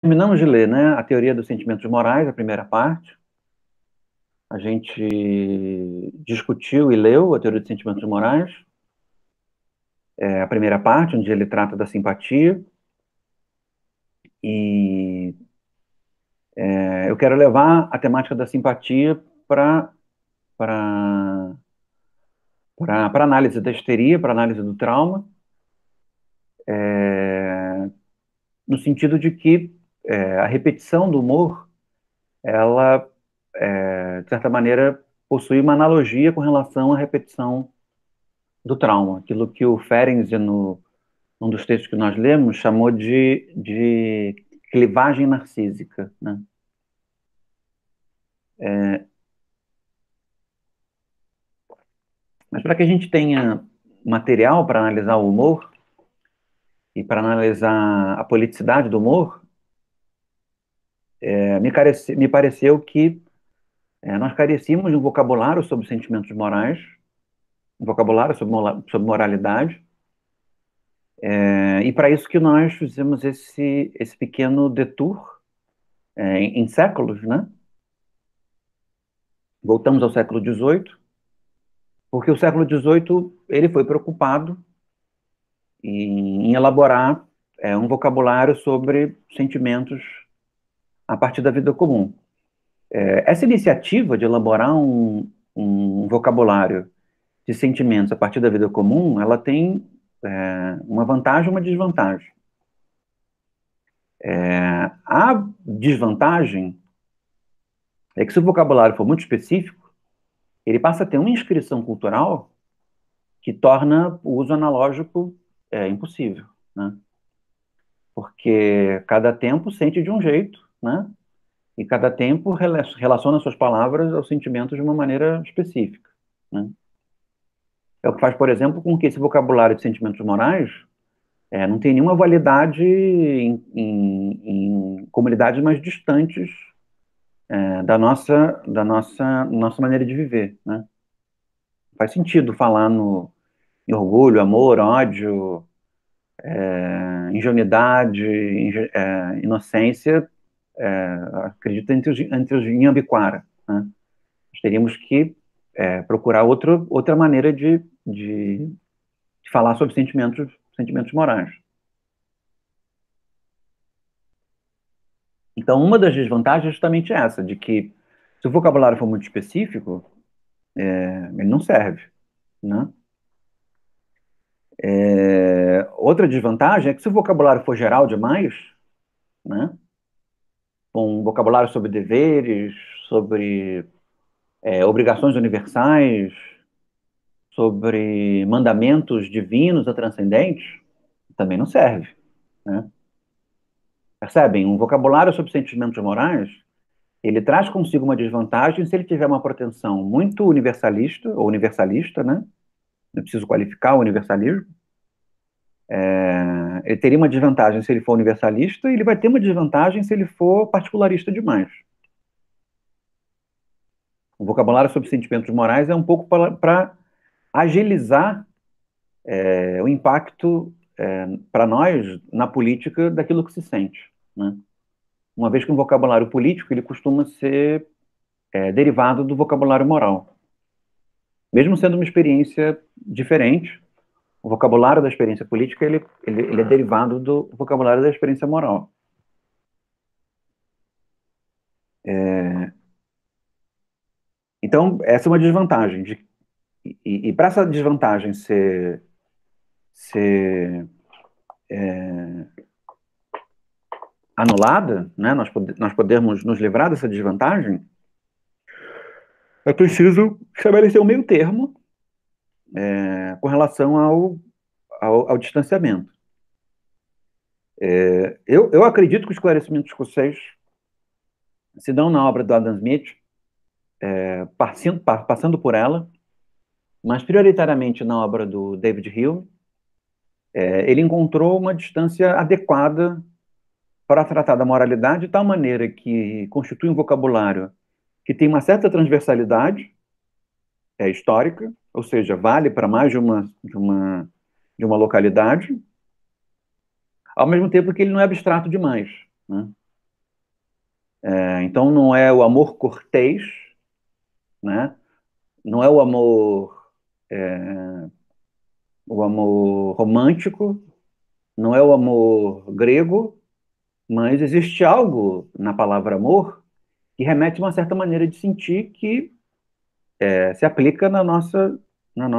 Terminamos de ler, né, a Teoria dos Sentimentos Morais, a primeira parte. A gente discutiu e leu a Teoria dos Sentimentos Morais, a primeira parte, onde ele trata da simpatia. E eu quero levar a temática da simpatia para para análise da histeria, para análise do trauma, no sentido de que a repetição do humor, ela, de certa maneira, possui uma analogia com relação à repetição do trauma, aquilo que o Ferenczi, num dos textos que nós lemos, chamou de clivagem narcísica, né? Mas para que a gente tenha material para analisar o humor e para analisar a politicidade do humor, me pareceu que nós carecíamos de um vocabulário sobre sentimentos morais, um vocabulário sobre moralidade, e para isso que nós fizemos esse pequeno detour em séculos, né? Voltamos ao século XVIII, porque o século XVIII ele foi preocupado em elaborar um vocabulário sobre sentimentos a partir da vida comum. Essa iniciativa de elaborar um vocabulário de sentimentos a partir da vida comum, ela tem uma vantagem e uma desvantagem. A desvantagem é que se o vocabulário for muito específico, ele passa a ter uma inscrição cultural que torna o uso analógico impossível, né? Porque cada tempo sente de um jeito, né? E cada tempo relaciona suas palavras aos sentimentos de uma maneira específica, né? É o que faz, por exemplo, com que esse vocabulário de sentimentos morais não tem nenhuma validade em comunidades mais distantes da nossa maneira de viver, né? Faz sentido falar em orgulho, amor, ódio, ingenuidade, inocência, acredito, entre os Inhambiquara, né? Nós teríamos que procurar outra maneira de falar sobre sentimentos morais. Então, uma das desvantagens é justamente essa, de que se o vocabulário for muito específico, ele não serve, né? Outra desvantagem é que se o vocabulário for geral demais, né, um vocabulário sobre deveres, sobre obrigações universais, sobre mandamentos divinos ou transcendentes, também não serve, né? Percebem? Um vocabulário sobre sentimentos morais, ele traz consigo uma desvantagem se ele tiver uma pretensão muito universalista, ou universalista, né? Não preciso qualificar o universalismo. Ele teria uma desvantagem se ele for universalista, e ele vai ter uma desvantagem se ele for particularista demais. O vocabulário sobre sentimentos morais é um pouco para agilizar o impacto para nós na política daquilo que se sente, né? Uma vez que um vocabulário político ele costuma ser derivado do vocabulário moral. Mesmo sendo uma experiência diferente, o vocabulário da experiência política ele é derivado do vocabulário da experiência moral. Então, essa é uma desvantagem. E para essa desvantagem ser anulada, né, nós podemos nos livrar dessa desvantagem, é preciso estabelecer um meio termo com relação ao distanciamento. Eu acredito que o esclarecimento escocês se dão na obra do Adam Smith, passando por ela, mas prioritariamente na obra do David Hume. Ele encontrou uma distância adequada para tratar da moralidade de tal maneira que constitui um vocabulário que tem uma certa transversalidade histórica, ou seja, vale para mais de uma localidade, ao mesmo tempo que ele não é abstrato demais, né? Então, não é o amor cortês, né? Não é o amor romântico, não é o amor grego, mas existe algo na palavra amor que remete a uma certa maneira de sentir que se aplica na nossa, na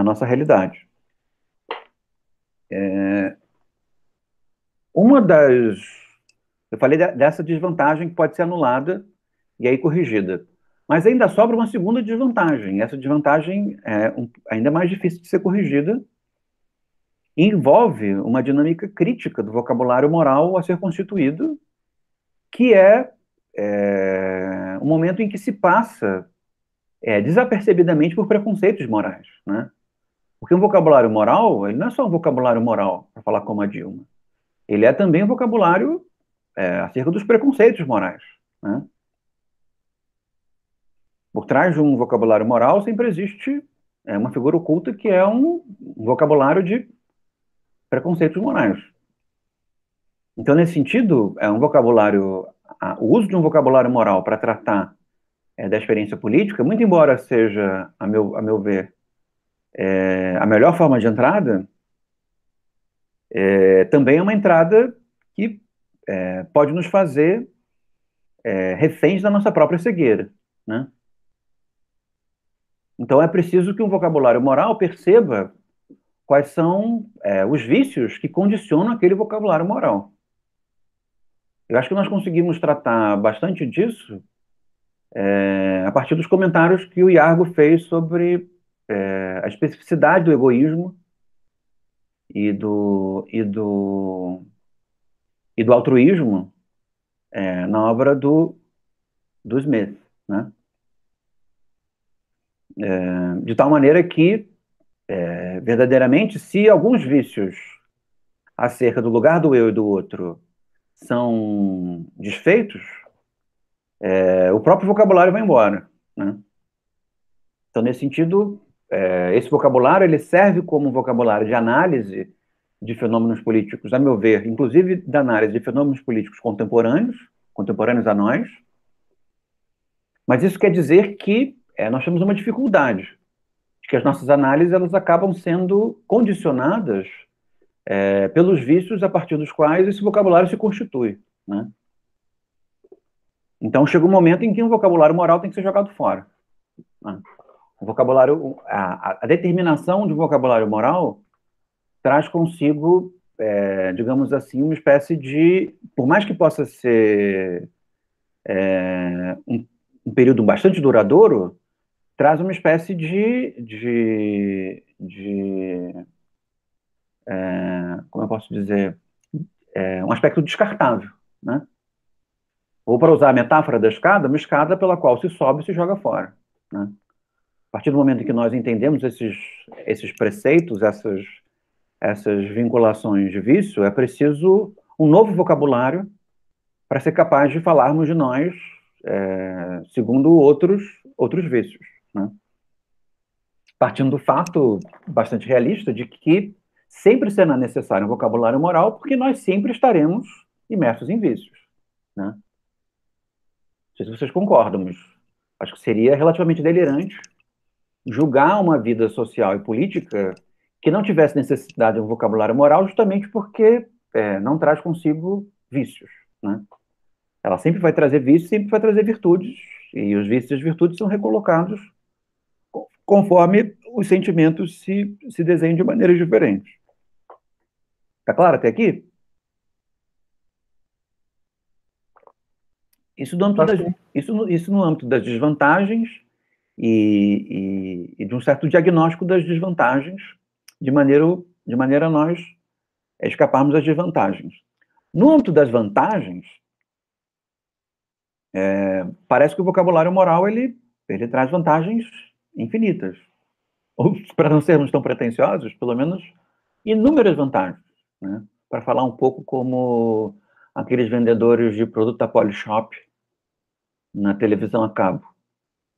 nossa realidade. Uma das. Eu falei dessa desvantagem que pode ser anulada e aí corrigida. Mas ainda sobra uma segunda desvantagem. Essa desvantagem é ainda mais difícil de ser corrigida e envolve uma dinâmica crítica do vocabulário moral a ser constituído, que é um momento em que se passa desapercebidamente por preconceitos morais, né? Porque um vocabulário moral, ele não é só um vocabulário moral, para falar como a Dilma. Ele é também um vocabulário acerca dos preconceitos morais, né? Por trás de um vocabulário moral sempre existe uma figura oculta que é um vocabulário de preconceitos morais. Então, nesse sentido, o uso de um vocabulário moral para tratar da experiência política, muito embora seja, a meu ver, a melhor forma de entrada, também é uma entrada que pode nos fazer reféns da nossa própria cegueira, né? Então, é preciso que um vocabulário moral perceba quais são os vícios que condicionam aquele vocabulário moral. Eu acho que nós conseguimos tratar bastante disso a partir dos comentários que o Iargo fez sobre a especificidade do egoísmo e do altruísmo na obra do Smith, né? De tal maneira que, verdadeiramente, se alguns vícios acerca do lugar do eu e do outro são desfeitos, o próprio vocabulário vai embora, né? Então, nesse sentido, esse vocabulário ele serve como um vocabulário de análise de fenômenos políticos, a meu ver, inclusive da análise de fenômenos políticos contemporâneos a nós, mas isso quer dizer que nós temos uma dificuldade, de que as nossas análises elas acabam sendo condicionadas pelos vícios a partir dos quais esse vocabulário se constitui, né? Então chega um momento em que um vocabulário moral tem que ser jogado fora, né? A determinação de um vocabulário moral traz consigo, digamos assim, uma espécie de, por mais que possa ser um período bastante duradouro, traz uma espécie como eu posso dizer, um aspecto descartável, né? Ou para usar a metáfora da escada, uma escada pela qual se sobe e se joga fora, né? A partir do momento em que nós entendemos esses preceitos, essas vinculações de vício, é preciso um novo vocabulário para ser capaz de falarmos de nós segundo outros vícios, né? Partindo do fato bastante realista de que sempre será necessário um vocabulário moral, porque nós sempre estaremos imersos em vícios, né? Não sei se vocês concordam, mas acho que seria relativamente delirante julgar uma vida social e política que não tivesse necessidade de um vocabulário moral justamente porque não traz consigo vícios, né? Ela sempre vai trazer vícios, sempre vai trazer virtudes, e os vícios e as virtudes são recolocados conforme os sentimentos se desenham de maneiras diferentes. Tá claro até aqui? Isso no âmbito isso no âmbito das desvantagens e de um certo diagnóstico das desvantagens, de maneira a nós escaparmos das desvantagens. No âmbito das vantagens, parece que o vocabulário moral ele traz vantagens infinitas. Ou, para não sermos tão pretensiosos, pelo menos inúmeras vantagens, né? Para falar um pouco como aqueles vendedores de produto da Polishop na televisão a cabo.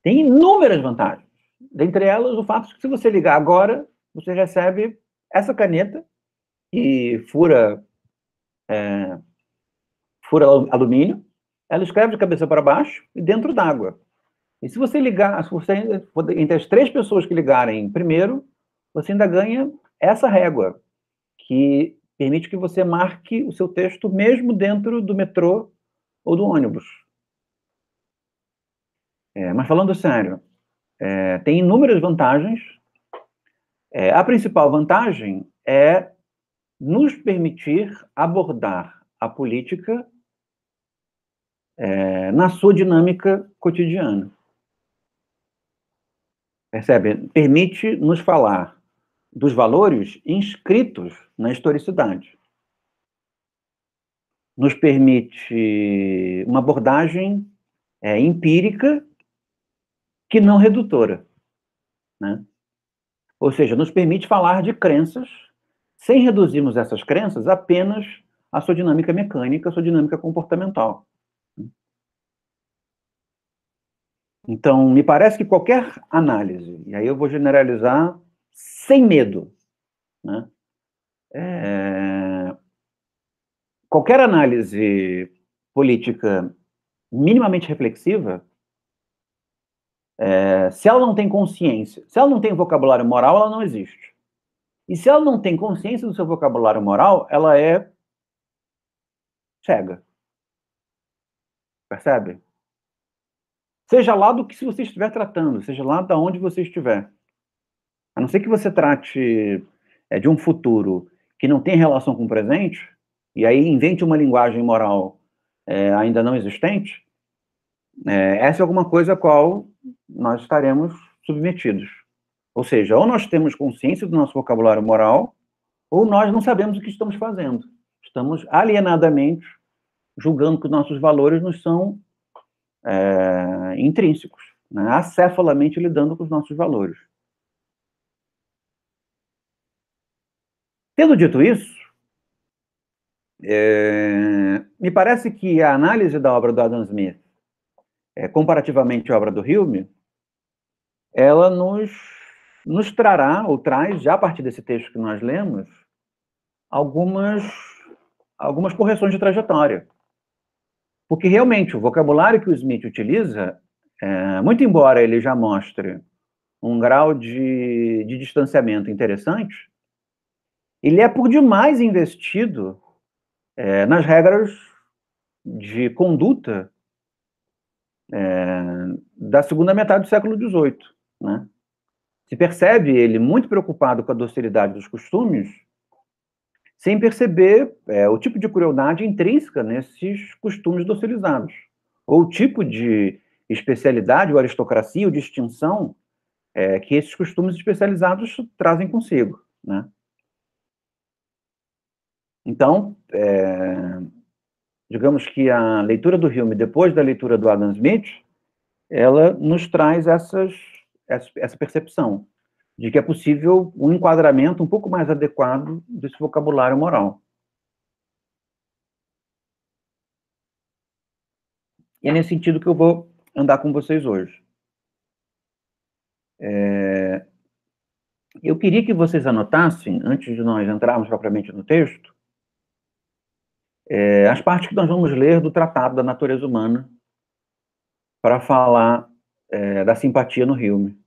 Tem inúmeras vantagens. Dentre elas, o fato de que se você ligar agora, você recebe essa caneta que fura alumínio, ela escreve de cabeça para baixo e dentro d'água. E se você ligar, se você, entre as 3 pessoas que ligarem primeiro, você ainda ganha essa régua, que permite que você marque o seu texto mesmo dentro do metrô ou do ônibus. Mas falando sério, tem inúmeras vantagens. A principal vantagem é nos permitir abordar a política na sua dinâmica cotidiana. Percebe? Permite nos falar dos valores inscritos na historicidade. Nos permite uma abordagem empírica que não redutora, né? Ou seja, nos permite falar de crenças sem reduzirmos essas crenças apenas à sua dinâmica mecânica, à sua dinâmica comportamental. Então, me parece que qualquer análise, e aí eu vou generalizar sem medo, né? Qualquer análise política minimamente reflexiva, se ela não tem consciência, se ela não tem vocabulário moral, ela não existe. E se ela não tem consciência do seu vocabulário moral, ela é cega. Percebe? Seja lá do que você estiver tratando, seja lá de onde você estiver. A não ser que você trate de um futuro que não tem relação com o presente, e aí invente uma linguagem moral ainda não existente, essa é alguma coisa a qual nós estaremos submetidos. Ou seja, ou nós temos consciência do nosso vocabulário moral, ou nós não sabemos o que estamos fazendo. Estamos alienadamente julgando que os nossos valores nos são intrínsecos, né? Acefalamente lidando com os nossos valores. Tendo dito isso, me parece que a análise da obra do Adam Smith, comparativamente à obra do Hume, ela nos trará, ou traz, já a partir desse texto que nós lemos, algumas correções de trajetória. Porque realmente o vocabulário que o Smith utiliza, muito embora ele já mostre um grau de distanciamento interessante, ele é por demais investido nas regras de conduta da segunda metade do século XVIII, né? Se percebe ele muito preocupado com a docilidade dos costumes, sem perceber o tipo de crueldade intrínseca nesses costumes docilizados, ou o tipo de especialidade, ou aristocracia, ou distinção que esses costumes especializados trazem consigo, né? Então, digamos que a leitura do Hume, depois da leitura do Adam Smith, ela nos traz essa percepção de que é possível um enquadramento um pouco mais adequado desse vocabulário moral. E é nesse sentido que eu vou andar com vocês hoje. Eu queria que vocês anotassem, antes de nós entrarmos propriamente no texto, as partes que nós vamos ler do Tratado da Natureza Humana para falar da simpatia no Hume.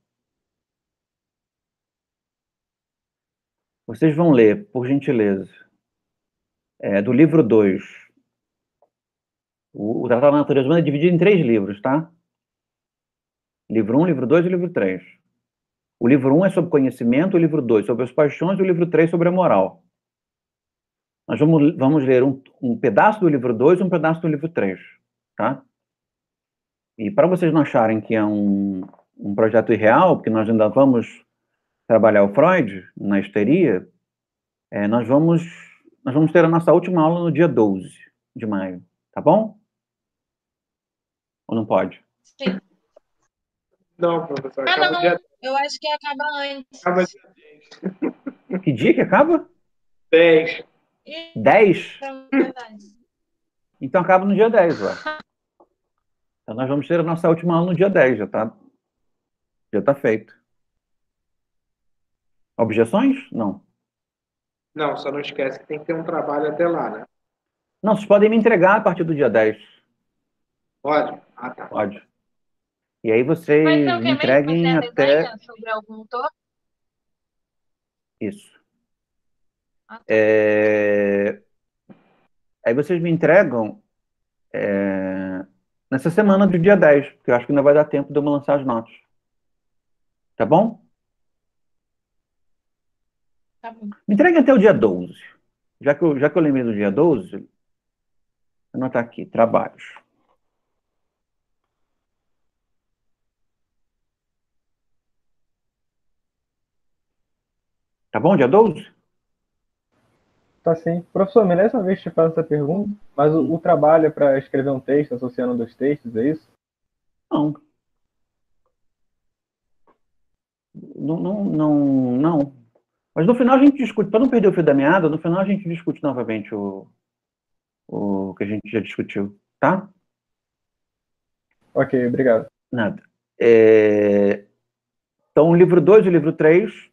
Vocês vão ler, por gentileza, do livro 2. O Tratado da Natureza Humana é dividido em 3 livros, tá? Livro 1, livro 2 e livro 3. O livro 1 é sobre conhecimento, o livro 2 sobre as paixões e o livro 3 sobre a moral. Nós vamos ler um pedaço do livro 2 e um pedaço do livro 3, tá? E para vocês não acharem que é um projeto irreal, porque nós ainda vamos trabalhar o Freud na histeria, nós vamos ter a nossa última aula no dia 12 de maio, tá bom? Ou não pode? Sim. Não, professor, acaba não. dia... Eu acho que acaba antes. Acaba dia 10. Que dia que acaba? 10. 10? É verdade. Então acaba no dia 10, ué. Então nós vamos ter a nossa última aula no dia 10, já tá feito. Objeções? Não. Não, só não esquece que tem que ter um trabalho até lá, né? Não, vocês podem me entregar a partir do dia 10. Pode? Ah, tá. Pode. E aí Vai vocês ser o me que mesmo? Vai ser entreguem a até resenha sobre algum autor? isso. Ah, tá. Aí vocês me entregam nessa semana do dia 10, porque eu acho que ainda vai dar tempo de eu lançar as notas. Tá bom? Tá bom. Me entreguem até o dia 12. Já que eu lembrei do dia 12, vou anotar aqui, trabalhos. Tá bom, dia 12? Tá sim. Professor, me lembra uma vez que te faço essa pergunta, mas o trabalho é para escrever um texto associando dois textos, é isso? Não. Não. Mas no final a gente discute, para não perder o fio da meada, no final a gente discute novamente o que a gente já discutiu, tá? Ok, obrigado. Nada. Então, o livro 2 e o livro 3,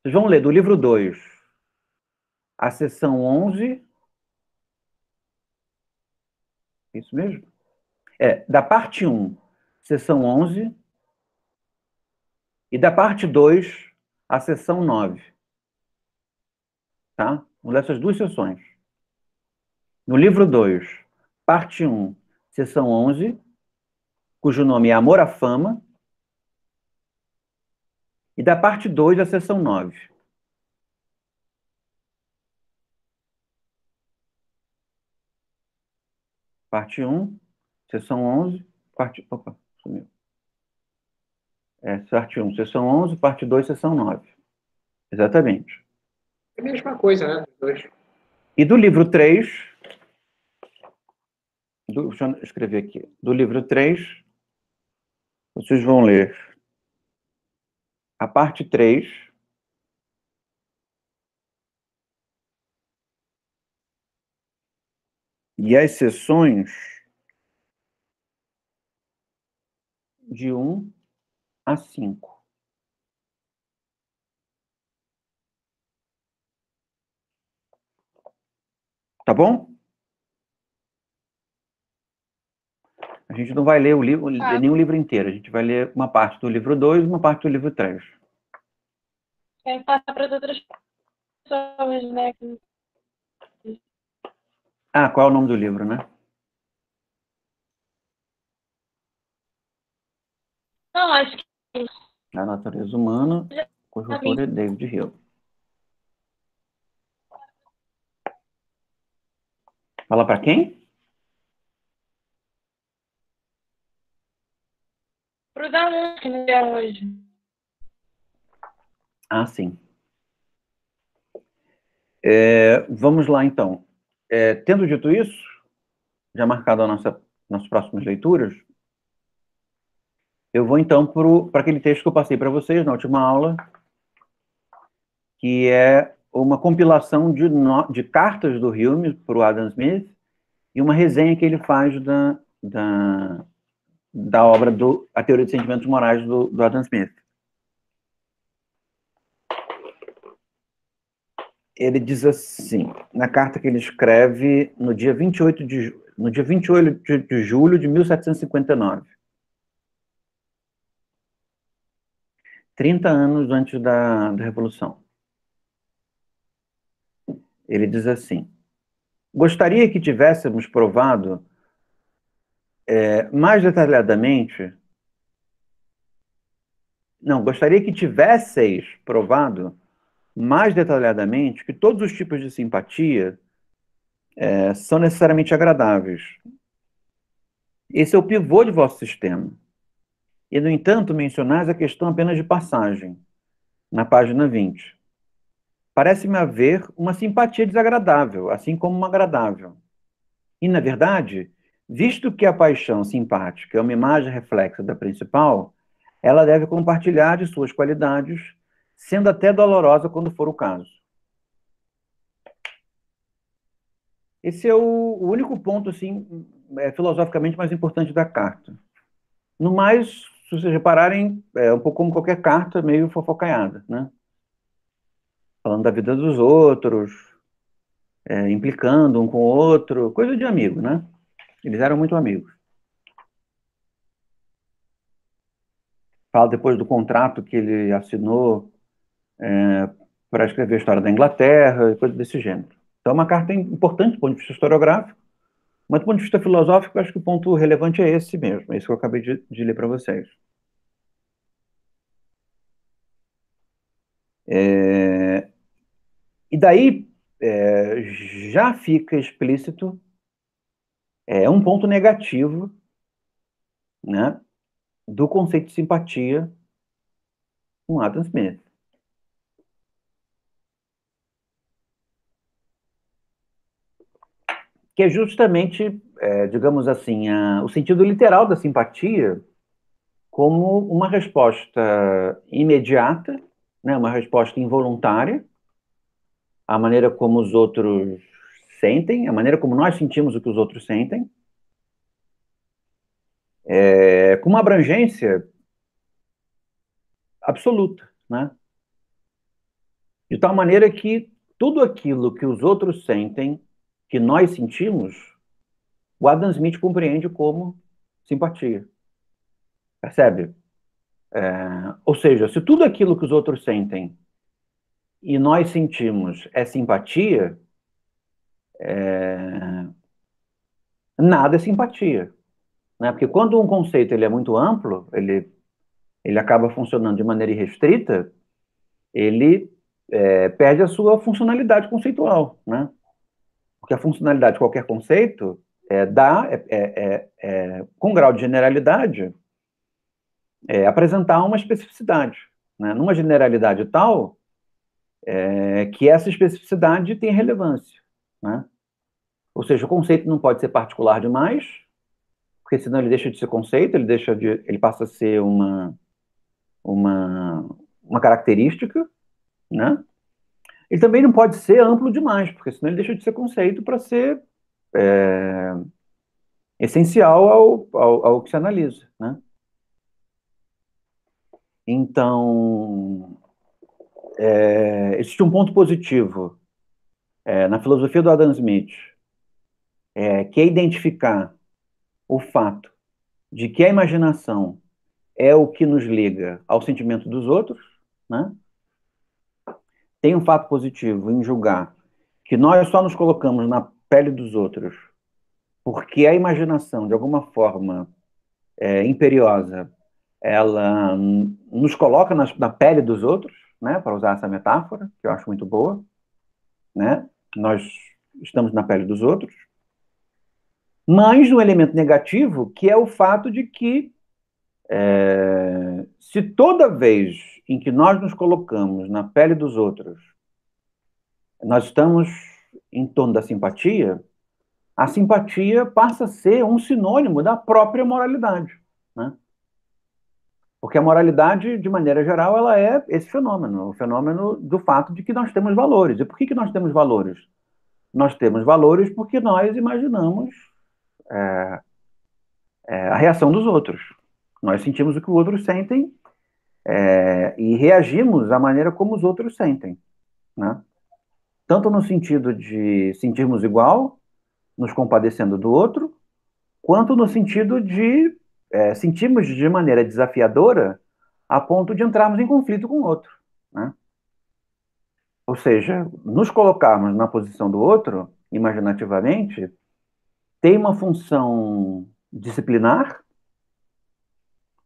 vocês vão ler do livro 2 a seção 11. Isso mesmo? Da parte 1, seção 11, e da parte 2, a seção 9. Tá? Vamos ler essas duas sessões. No livro 2, parte 1, seção 11, cujo nome é Amor à Fama, e da parte 2, a seção 9. Parte 1, seção 11, parte... Opa, sumiu. Parte 1, seção 11, parte 2, seção 9. Exatamente. É a mesma coisa, né? Dos dois. E do livro 3, deixa eu escrever aqui. Do livro 3, vocês vão ler a parte 3, e as sessões de 1 a 5. Tá bom? A gente não vai ler o livro, nenhum livro inteiro. A gente vai ler uma parte do livro 2 e uma parte do livro 3. Quem passa para as outras pessoas, né? Ah, qual é o nome do livro, né? Não, acho que A Natureza Humana, cujo autor é David Hill. Fala para quem? para os alunos que não vieram hoje. Ah, sim. Vamos lá, então. Tendo dito isso, já marcado nossas próximas leituras, eu vou, então, para aquele texto que eu passei para vocês na última aula, que é uma compilação de cartas do Hume para o Adam Smith e uma resenha que ele faz da obra A Teoria dos Sentimentos Morais do Adam Smith. Ele diz assim, na carta que ele escreve no dia 28 de julho de 1759. 30 anos antes da Revolução. Ele diz assim: gostaria que tivéssemos provado mais detalhadamente... Não, gostaria que tivesseis provado mais detalhadamente que todos os tipos de simpatia são necessariamente agradáveis. Esse é o pivô de vosso sistema. E, no entanto, mencionais a questão apenas de passagem, na página 20. Parece-me haver uma simpatia desagradável, assim como uma agradável. E, na verdade, visto que a paixão simpática é uma imagem reflexa da principal, ela deve compartilhar de suas qualidades, sendo até dolorosa quando for o caso. Esse é o único ponto, assim, filosoficamente mais importante da carta. No mais, se vocês repararem, é um pouco como qualquer carta, meio fofocaiada, né? Falando da vida dos outros, implicando um com o outro, coisa de amigo, né? Eles eram muito amigos. Fala depois do contrato que ele assinou para escrever a história da Inglaterra, e coisa desse gênero. Então, é uma carta importante do ponto de vista historiográfico, mas do ponto de vista filosófico, eu acho que o ponto relevante é esse mesmo, esse que eu acabei de ler para vocês. E daí, já fica explícito um ponto negativo, né, do conceito de simpatia com Adam Smith. Que é justamente, digamos assim, o sentido literal da simpatia como uma resposta imediata, né, uma resposta involuntária, à maneira como os outros sentem, a maneira como nós sentimos o que os outros sentem, com uma abrangência absoluta, né? De tal maneira que tudo aquilo que os outros sentem, que nós sentimos, o Adam Smith compreende como simpatia. Percebe? Ou seja, se tudo aquilo que os outros sentem e nós sentimos é simpatia, nada é simpatia. Né? Porque quando um conceito ele é muito amplo, ele acaba funcionando de maneira irrestrita, ele perde a sua funcionalidade conceitual. Né? Porque a funcionalidade de qualquer conceito com grau de generalidade, apresentar uma especificidade. Né? Numa generalidade tal, que essa especificidade tem relevância. Né? Ou seja, o conceito não pode ser particular demais, porque senão ele deixa de ser conceito, ele passa a ser uma característica, né? Ele também não pode ser amplo demais, porque senão ele deixa de ser conceito para ser essencial ao que se analisa, né? Então, existe um ponto positivo na filosofia do Adam Smith, que é identificar o fato de que a imaginação é o que nos liga ao sentimento dos outros, né? Tem um fato positivo em julgar que nós só nos colocamos na pele dos outros porque a imaginação, de alguma forma imperiosa, ela nos coloca na pele dos outros, né? Para usar essa metáfora, que eu acho muito boa, né? Nós estamos na pele dos outros. Mas um elemento negativo, que é o fato de que se toda vez em que nós nos colocamos na pele dos outros, nós estamos em torno da simpatia, a simpatia passa a ser um sinônimo da própria moralidade, né? Porque a moralidade, de maneira geral, ela é esse fenômeno, o fenômeno do fato de que nós temos valores. E por que nós temos valores? Nós temos valores porque nós imaginamos a reação dos outros. Nós sentimos o que os outros sentem e reagimos da maneira como os outros sentem, né? Tanto no sentido de sentirmos igual, nos compadecendo do outro, quanto no sentido de sentirmos de maneira desafiadora a ponto de entrarmos em conflito com o outro, né? Ou seja, nos colocarmos na posição do outro, imaginativamente, tem uma função disciplinar,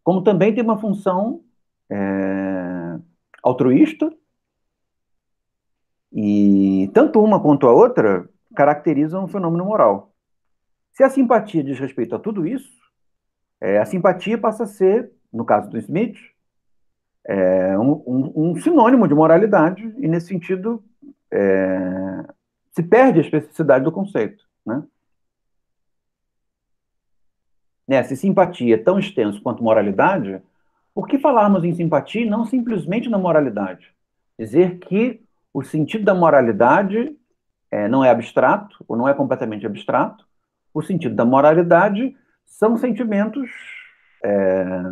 como também tem uma função altruísta, e tanto uma quanto a outra caracterizam um fenômeno moral. Se a simpatia diz respeito a tudo isso, a simpatia passa a ser, no caso do Smith, um sinônimo de moralidade, e nesse sentido se perde a especificidade do conceito, né? Se simpatia é tão extenso quanto moralidade, por que falarmos em simpatia e não simplesmente na moralidade? Dizer que o sentido da moralidade não é abstrato, ou não é completamente abstrato. O sentido da moralidade são sentimentos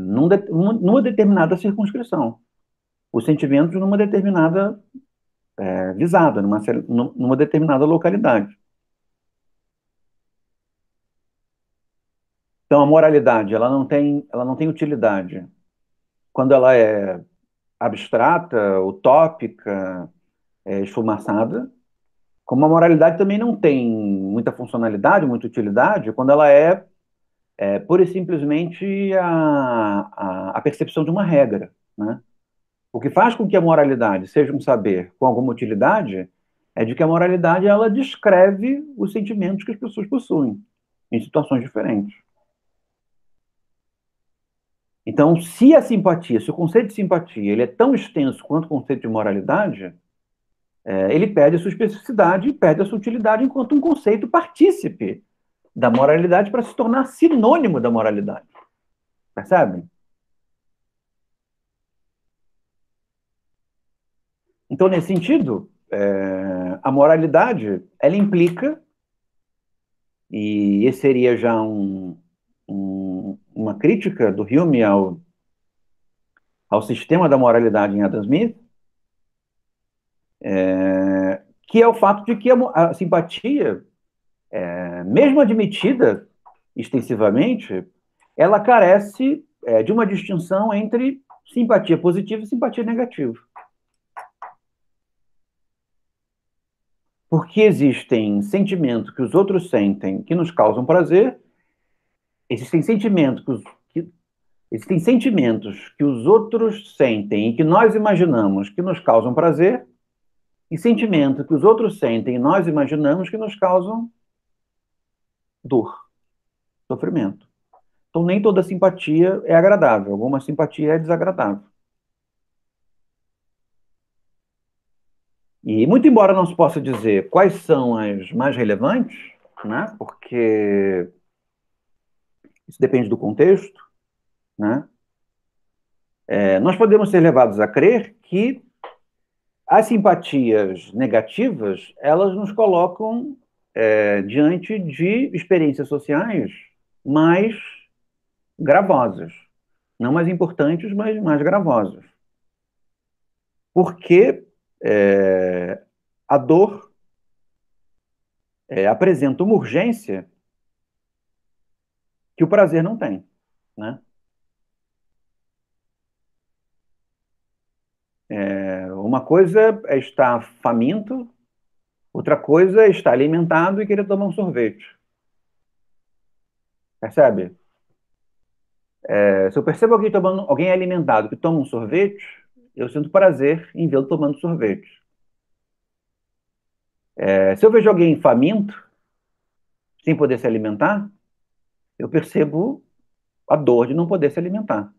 numa determinada circunscrição. Os sentimentos numa determinada visada numa determinada localidade. Então, a moralidade, ela não tem utilidade quando ela é abstrata, utópica, esfumaçada, como a moralidade também não tem muita funcionalidade, muita utilidade, quando ela é pura e simplesmente a percepção de uma regra, né? O que faz com que a moralidade seja um saber com alguma utilidade é de que a moralidade ela descreve os sentimentos que as pessoas possuem em situações diferentes. Então, se o conceito de simpatia ele é tão extenso quanto o conceito de moralidade, ele perde a sua especificidade e perde a sua utilidade enquanto um conceito partícipe da moralidade para se tornar sinônimo da moralidade. Percebe? Então, nesse sentido, a moralidade, ela implica, e esse seria já uma crítica do Hume ao sistema da moralidade em Adam Smith, que é o fato de que a simpatia, mesmo admitida extensivamente, ela carece de uma distinção entre simpatia positiva e simpatia negativa. Porque existem sentimentos que os outros sentem que nos causam prazer, existem sentimentos que os outros sentem e que nós imaginamos que nos causam prazer, e sentimentos que os outros sentem e nós imaginamos que nos causam dor, sofrimento. Então, nem toda simpatia é agradável, alguma simpatia é desagradável. E, muito embora não se possa dizer quais são as mais relevantes, né, porque isso depende do contexto, né, nós podemos ser levados a crer que as simpatias negativas, elas nos colocam diante de experiências sociais mais gravosas. Não mais importantes, mas mais gravosas. Porque a dor apresenta uma urgência que o prazer não tem, né? Uma coisa é estar faminto, outra coisa é estar alimentado e querer tomar um sorvete. Percebe? Se eu percebo alguém alimentado que toma um sorvete, eu sinto prazer em vê-lo tomando sorvete. Se eu vejo alguém faminto, sem poder se alimentar, eu percebo a dor de não poder se alimentar.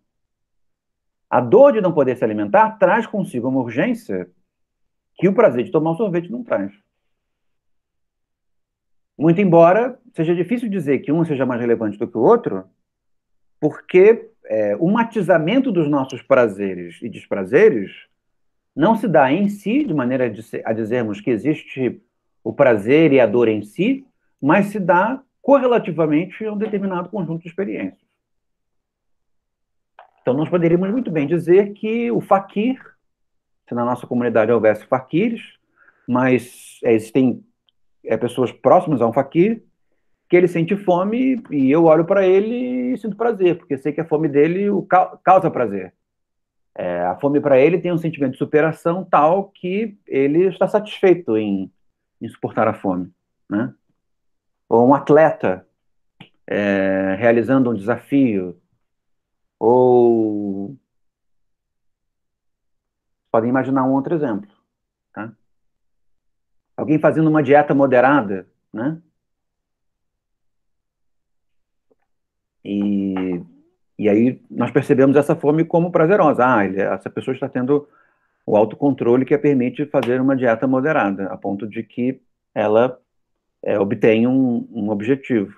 A dor de não poder se alimentar traz consigo uma urgência que o prazer de tomar um sorvete não traz. Muito embora seja difícil dizer que um seja mais relevante do que o outro, porque o matizamento dos nossos prazeres e desprazeres não se dá em si, de maneira a dizermos que existe o prazer e a dor em si, mas se dá correlativamente a um determinado conjunto de experiências. Então, nós poderíamos muito bem dizer que o faquir, se na nossa comunidade houvesse faquires, mas existem pessoas próximas a um faquir, que ele sente fome e eu olho para ele e sinto prazer, porque sei que a fome dele causa prazer. A fome para ele tem um sentimento de superação tal que ele está satisfeito em suportar a fome, né? Ou um atleta realizando um desafio, ou podem imaginar um outro exemplo, tá? Alguém fazendo uma dieta moderada, né? E aí nós percebemos essa fome como prazerosa. Essa pessoa está tendo o autocontrole que a permite fazer uma dieta moderada, a ponto de que ela obtém um objetivo.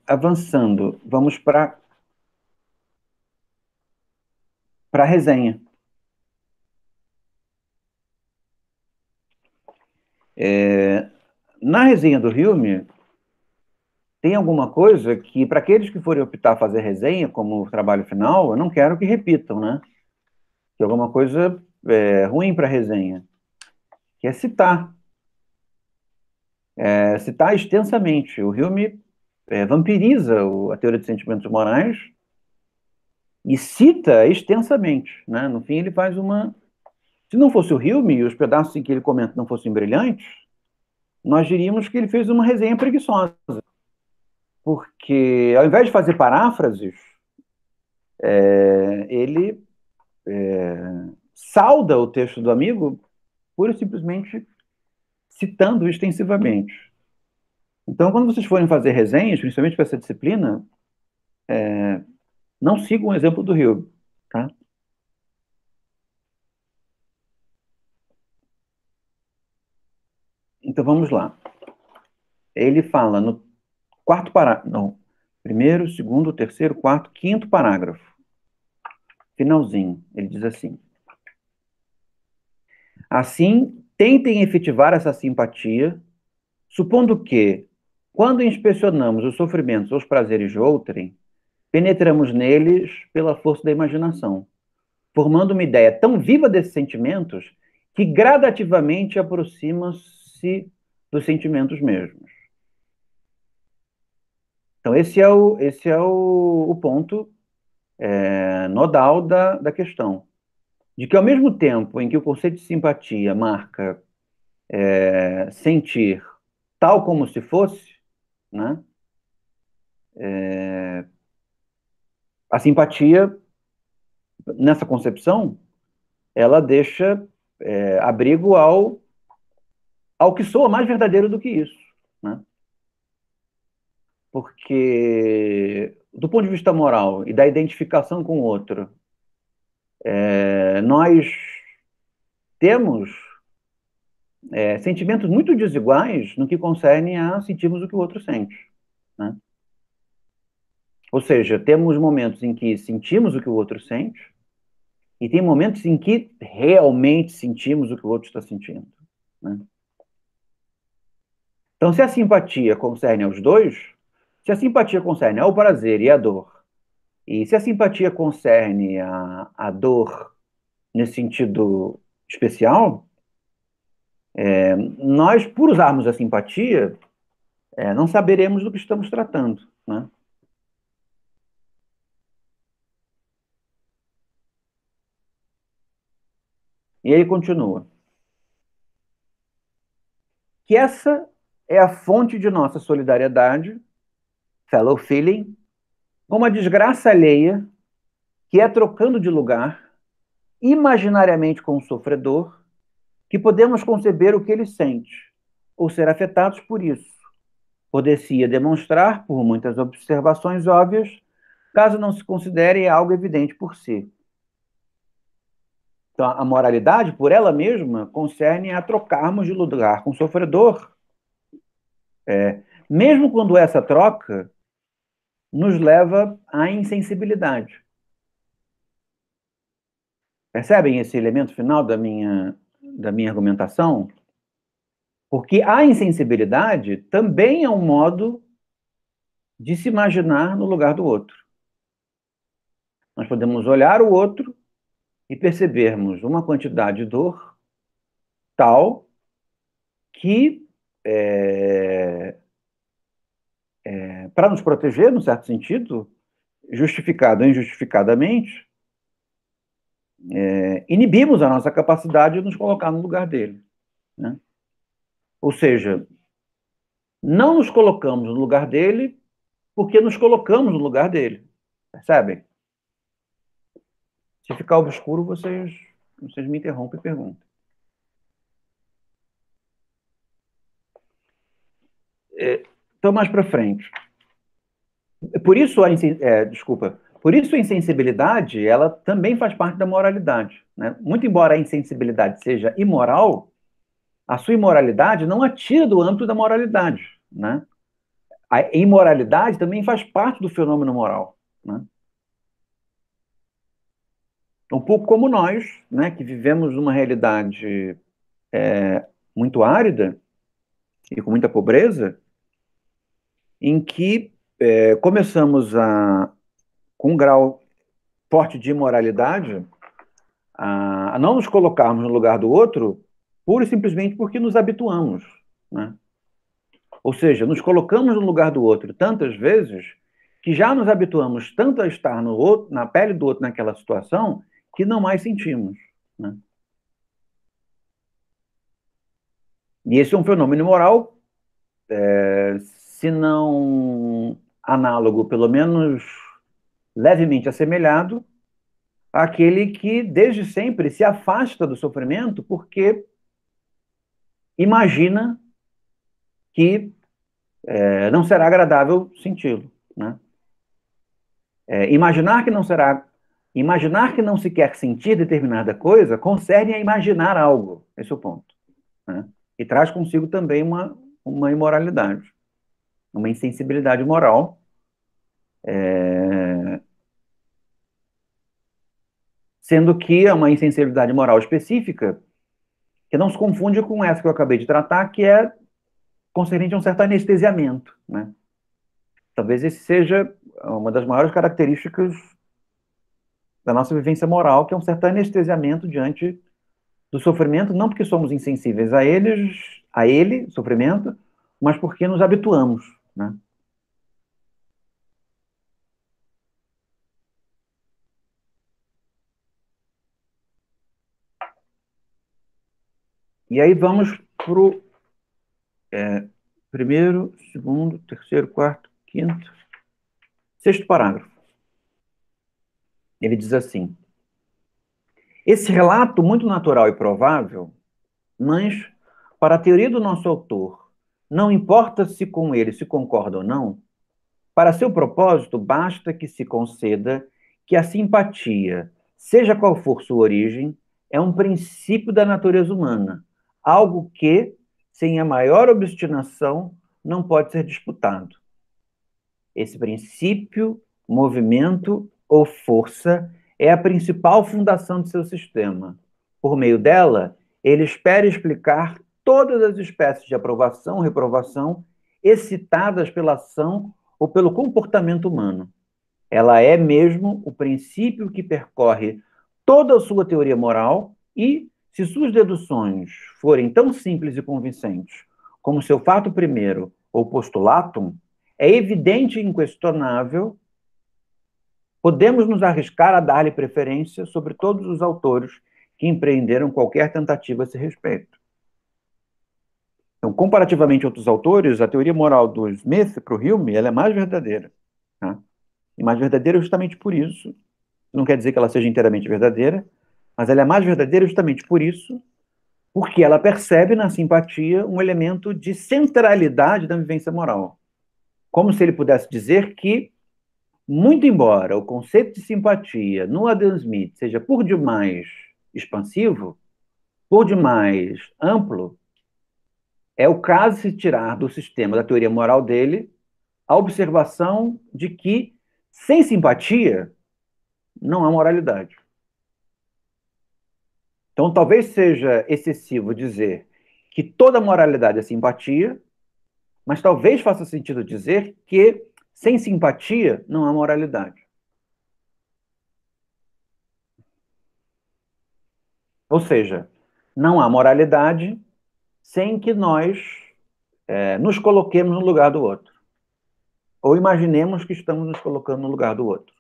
Avançando, vamos para a resenha. Na resenha do Hume, tem alguma coisa que, para aqueles que forem optar fazer resenha como trabalho final, eu não quero que repitam, né? Que é alguma coisa ruim para resenha, que é citar. Citar extensamente. O Hume vampiriza a teoria dos sentimentos morais e cita extensamente, né? No fim, ele faz uma... Se não fosse o Hume e os pedaços em que ele comenta não fossem brilhantes, nós diríamos que ele fez uma resenha preguiçosa. Porque, ao invés de fazer paráfrases, ele sauda o texto do amigo pura e simplesmente citando extensivamente. Então, quando vocês forem fazer resenhas, principalmente para essa disciplina, não sigam o exemplo do Hume, tá? Então, vamos lá. Ele fala no quarto parágrafo, não, primeiro, segundo, terceiro, quarto, quinto parágrafo, finalzinho, ele diz assim: assim, tentem efetivar essa simpatia, supondo que, quando inspecionamos os sofrimentos ou os prazeres de outrem, penetramos neles pela força da imaginação, formando uma ideia tão viva desses sentimentos que gradativamente aproxima-se dos sentimentos mesmos. Então, esse é o ponto nodal da questão. De que, ao mesmo tempo em que o conceito de simpatia marca sentir tal como se fosse, né, a simpatia, nessa concepção, ela deixa abrigo ao que soa mais verdadeiro do que isso, né? Porque, do ponto de vista moral e da identificação com o outro, nós temos sentimentos muito desiguais no que concerne a sentirmos o que o outro sente, né? Ou seja, temos momentos em que sentimos o que o outro sente e tem momentos em que realmente sentimos o que o outro está sentindo, né? Então, se a simpatia concerne aos dois, se a simpatia concerne ao prazer e à dor, e se a simpatia concerne a dor nesse sentido especial, nós, por usarmos a simpatia, não saberemos do que estamos tratando, né? E aí continua. Que essa é a fonte de nossa solidariedade, fellow feeling, com uma desgraça alheia, que é trocando de lugar, imaginariamente com o sofredor, que podemos conceber o que ele sente, ou ser afetados por isso. Poder-se-ia demonstrar, por muitas observações óbvias, caso não se considere algo evidente por si. Então, a moralidade, por ela mesma, concerne a trocarmos de lugar com o sofredor, mesmo quando essa troca nos leva à insensibilidade. Percebem esse elemento final da minha argumentação? Porque a insensibilidade também é um modo de se imaginar no lugar do outro. Nós podemos olhar o outro e percebermos uma quantidade de dor tal que, para nos proteger, num certo sentido, justificado ou injustificadamente, inibimos a nossa capacidade de nos colocar no lugar dele, né? Ou seja, não nos colocamos no lugar dele porque nos colocamos no lugar dele. Percebem? Se ficar obscuro, vocês me interrompem e perguntam. Então, mais para frente. Por isso a insensibilidade, ela também faz parte da moralidade, né? Muito embora a insensibilidade seja imoral, a sua imoralidade não a tira do âmbito da moralidade, né? A imoralidade também faz parte do fenômeno moral, né? Um pouco como nós, né, que vivemos numa realidade muito árida e com muita pobreza, em que começamos com um grau forte de imoralidade, a não nos colocarmos no lugar do outro, pura e simplesmente porque nos habituamos, né? Ou seja, nos colocamos no lugar do outro tantas vezes que já nos habituamos tanto a estar no outro, na pele do outro naquela situação, que não mais sentimos, né? E esse é um fenômeno moral, se não análogo, pelo menos levemente assemelhado, àquele que desde sempre se afasta do sofrimento porque imagina que não será agradável senti-lo, né? Imaginar que não se quer sentir determinada coisa concerne a imaginar algo. Esse é o ponto, né? E traz consigo também uma imoralidade, uma insensibilidade moral, sendo que é uma insensibilidade moral específica que não se confunde com essa que eu acabei de tratar, que é concernente a um certo anestesiamento, né? Talvez esse seja uma das maiores características da nossa vivência moral, que é um certo anestesiamento diante do sofrimento, não porque somos insensíveis a ele, sofrimento, mas porque nos habituamos, né? E aí vamos para o primeiro, segundo, terceiro, quarto, quinto, sexto parágrafo. Ele diz assim: esse relato muito natural e provável, mas, para a teoria do nosso autor, não importa se com ele se concorda ou não, para seu propósito, basta que se conceda que a simpatia, seja qual for sua origem, é um princípio da natureza humana, algo que, sem a maior obstinação, não pode ser disputado. Esse princípio, movimento ou força é a principal fundação de seu sistema. Por meio dela, ele espera explicar todas as espécies de aprovação ou reprovação excitadas pela ação ou pelo comportamento humano. Ela é mesmo o princípio que percorre toda a sua teoria moral e, se suas deduções forem tão simples e convincentes como seu fato primeiro ou postulatum, é evidente e inquestionável, podemos nos arriscar a dar-lhe preferência sobre todos os autores que empreenderam qualquer tentativa a esse respeito. Então, comparativamente a outros autores, a teoria moral do Smith para o Hume, ela é mais verdadeira, tá? E mais verdadeira justamente por isso. Não quer dizer que ela seja inteiramente verdadeira, mas ela é mais verdadeira justamente por isso, porque ela percebe na simpatia um elemento de centralidade da vivência moral. Como se ele pudesse dizer que, muito embora o conceito de simpatia no Adam Smith seja por demais expansivo, por demais amplo, é o caso de se tirar do sistema da teoria moral dele a observação de que, sem simpatia, não há moralidade. Então, talvez seja excessivo dizer que toda moralidade é simpatia, mas talvez faça sentido dizer que, sem simpatia, não há moralidade. Ou seja, não há moralidade sem que nós nos coloquemos no lugar do outro. Ou imaginemos que estamos nos colocando no lugar do outro.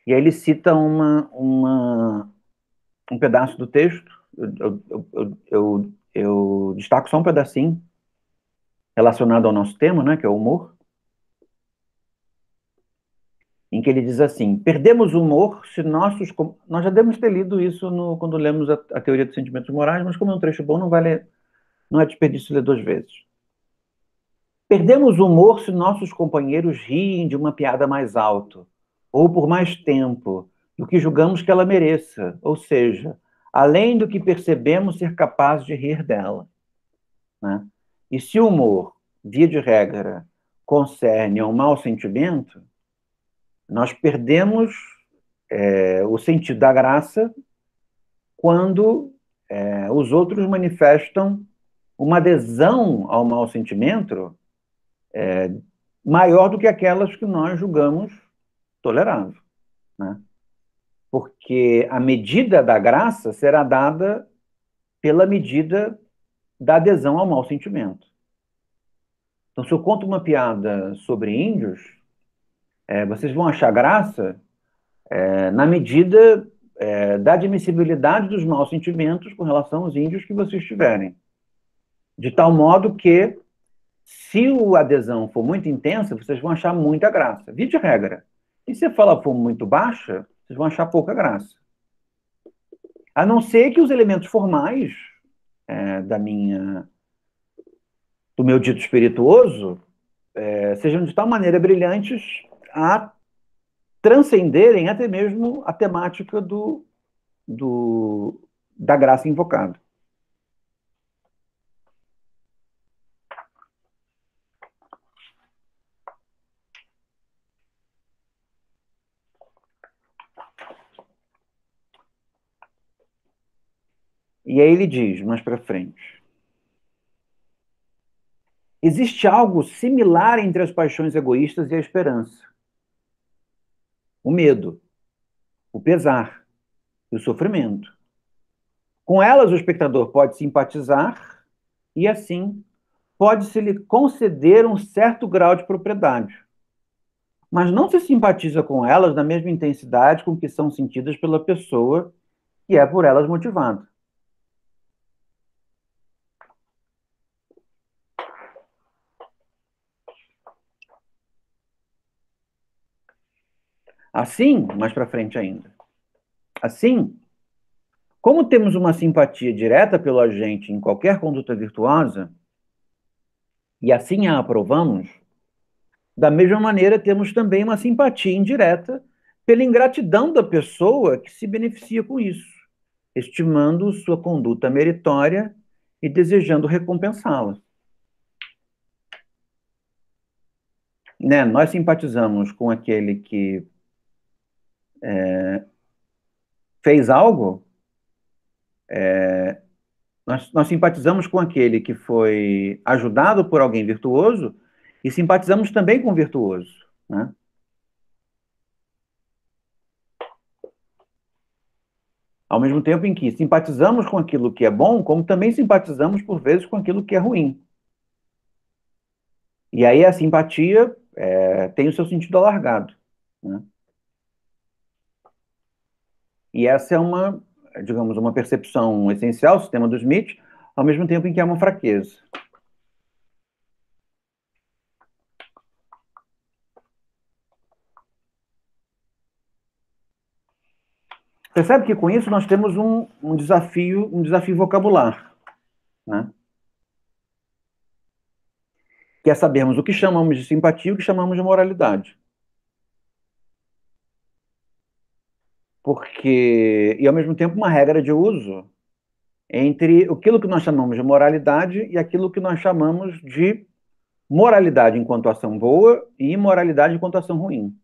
E aí ele cita um pedaço do texto, eu destaco só um pedacinho, relacionado ao nosso tema, né, que é o humor, em que ele diz assim: perdemos o humor se nossos... Nós já devemos ter lido isso quando lemos a teoria dos sentimentos morais, mas como é um trecho bom, não é desperdício ler 2 vezes. Perdemos o humor se nossos companheiros riem de uma piada mais alto, ou por mais tempo, do que julgamos que ela mereça, ou seja, além do que percebemos ser capazes de rir dela, né? E se o humor, via de regra, concerne a um mau sentimento, nós perdemos o sentido da graça quando os outros manifestam uma adesão ao mau sentimento maior do que aquelas que nós julgamos tolerável, né? Porque a medida da graça será dada pela medida da adesão ao mau sentimento. Então, se eu conto uma piada sobre índios, vocês vão achar graça na medida da admissibilidade dos maus sentimentos com relação aos índios que vocês tiverem. De tal modo que, se a adesão for muito intensa, vocês vão achar muita graça. Via de regra. E se a fala for muito baixa, vocês vão achar pouca graça. A não ser que os elementos formais do meu dito espirituoso sejam de tal maneira brilhantes a transcenderem até mesmo a temática da graça invocada. E aí ele diz, mais para frente, existe algo similar entre as paixões egoístas e a esperança. O medo, o pesar e o sofrimento. Com elas, o espectador pode simpatizar e, assim, pode-se-lhe conceder um certo grau de propriedade. Mas não se simpatiza com elas na mesma intensidade com que são sentidas pela pessoa que é por elas motivada. Assim, mais para frente ainda, assim, como temos uma simpatia direta pelo agente em qualquer conduta virtuosa, e assim a aprovamos, da mesma maneira temos também uma simpatia indireta pela ingratidão da pessoa que se beneficia com isso, estimando sua conduta meritória e desejando recompensá-la. Né? Nós simpatizamos com aquele que fez algo, nós simpatizamos com aquele que foi ajudado por alguém virtuoso e simpatizamos também com o virtuoso, né? Ao mesmo tempo em que simpatizamos com aquilo que é bom, como também simpatizamos, por vezes, com aquilo que é ruim. E aí a simpatia tem o seu sentido alargado, né? E essa é digamos, uma percepção essencial do sistema do Smith, ao mesmo tempo em que é uma fraqueza. Percebe que com isso nós temos um desafio vocabular, né? Que é sabermos o que chamamos de simpatia e o que chamamos de moralidade. E ao mesmo tempo uma regra de uso entre aquilo que nós chamamos de moralidade e aquilo que nós chamamos de moralidade enquanto ação boa e imoralidade enquanto ação ruim.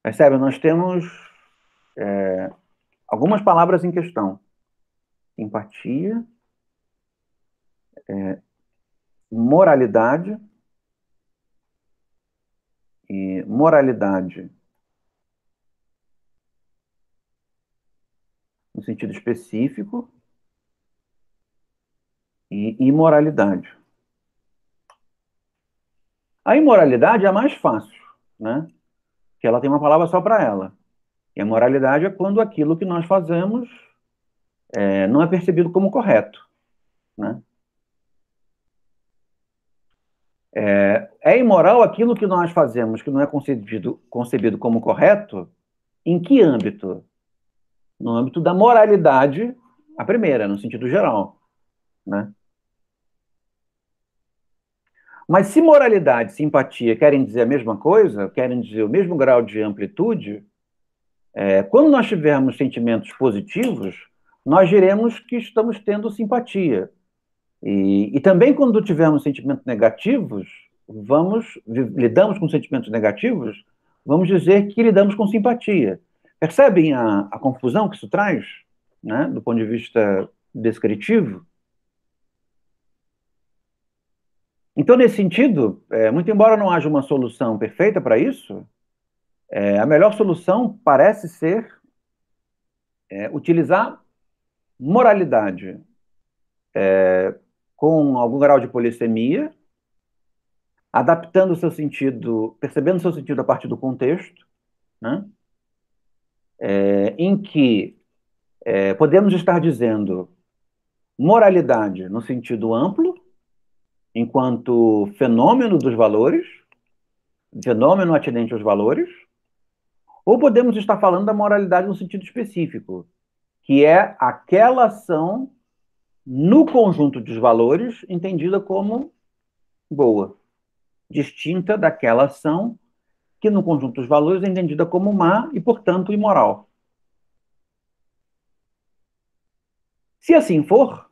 Percebe? Nós temos algumas palavras em questão. Simpatia, moralidade e moralidade no sentido específico e imoralidade. A imoralidade é a mais fácil, né? Que ela tem uma palavra só para ela. E a moralidade é quando aquilo que nós fazemos não é percebido como correto, né? É imoral aquilo que nós fazemos que não é concebido como correto, em que âmbito? No âmbito da moralidade, a primeira, no sentido geral, né? Mas se moralidade e simpatia querem dizer a mesma coisa, querem dizer o mesmo grau de amplitude, quando nós tivermos sentimentos positivos, nós diremos que estamos tendo simpatia. E também quando tivermos sentimentos negativos, lidamos com sentimentos negativos, vamos dizer que lidamos com simpatia. Percebem a confusão que isso traz? né, do ponto de vista descritivo. Então, nesse sentido, muito embora não haja uma solução perfeita para isso, a melhor solução parece ser utilizar moralidade com algum grau de polissemia, adaptando o seu sentido, percebendo o seu sentido a partir do contexto, né? Em que podemos estar dizendo moralidade no sentido amplo, enquanto fenômeno dos valores, fenômeno atinente aos valores, ou podemos estar falando da moralidade no sentido específico, que é aquela ação no conjunto dos valores entendida como boa, distinta daquela ação que no conjunto dos valores é entendida como má e, portanto, imoral. Se assim for,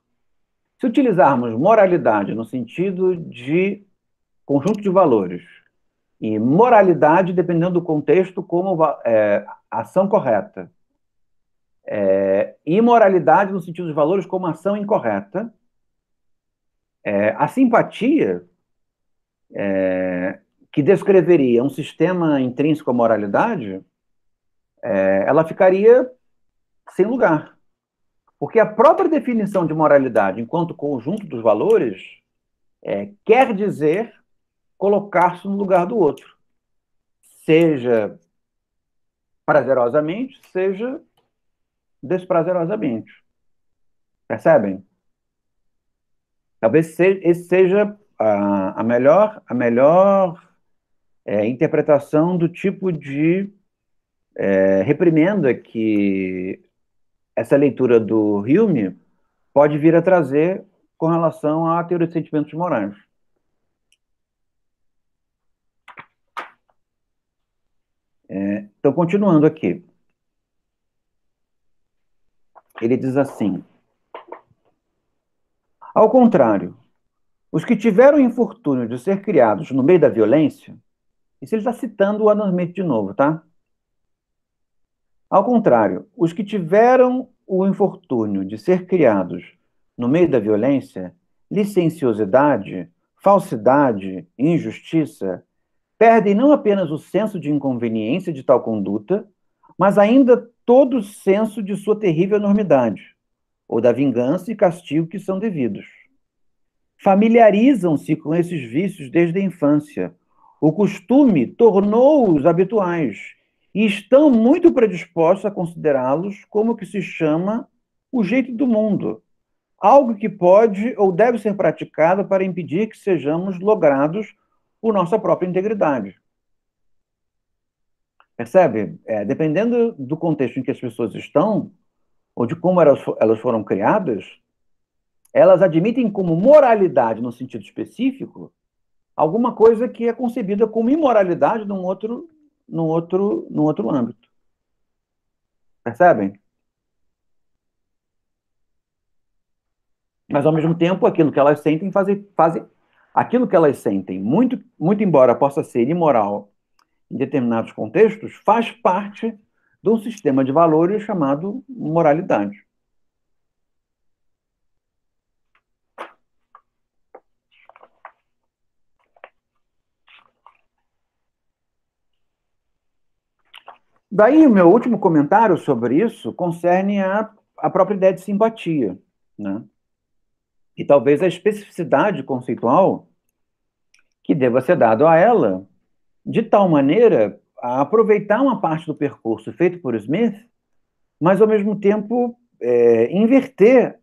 se utilizarmos moralidade no sentido de conjunto de valores e moralidade, dependendo do contexto, como ação correta, imoralidade no sentido de valores como ação incorreta, a simpatia, que descreveria um sistema intrínseco à moralidade, ela ficaria sem lugar. Porque a própria definição de moralidade enquanto conjunto dos valores quer dizer colocar-se no lugar do outro, seja prazerosamente, seja desprazerosamente. Percebem? Talvez esse seja a melhor interpretação do tipo de reprimenda que essa leitura do Hume pode vir a trazer com relação à teoria dos sentimentos morais. Então, continuando aqui. Ele diz assim: ao contrário, os que tiveram o infortúnio de ser criados no meio da violência, isso ele está citando o Adam Smith de novo, tá? Ao contrário, os que tiveram o infortúnio de ser criados no meio da violência, licenciosidade, falsidade e injustiça, perdem não apenas o senso de inconveniência de tal conduta, mas ainda todo o senso de sua terrível enormidade, ou da vingança e castigo que são devidos. Familiarizam-se com esses vícios desde a infância. O costume tornou-os habituais e estão muito predispostos a considerá-los como o que se chama o jeito do mundo, algo que pode ou deve ser praticado para impedir que sejamos logrados por nossa própria integridade. Percebe? Dependendo do contexto em que as pessoas estão, ou de como elas foram criadas, elas admitem como moralidade, no sentido específico, alguma coisa que é concebida como imoralidade num outro âmbito. Percebem? Mas, ao mesmo tempo, aquilo que elas sentem aquilo que elas sentem, muito, muito embora possa ser imoral em determinados contextos, faz parte de um sistema de valores chamado moralidade. Daí, o meu último comentário sobre isso concerne a própria ideia de simpatia, né? E talvez a especificidade conceitual que deva ser dado a ela, de tal maneira a aproveitar uma parte do percurso feito por Smith, mas, ao mesmo tempo, inverter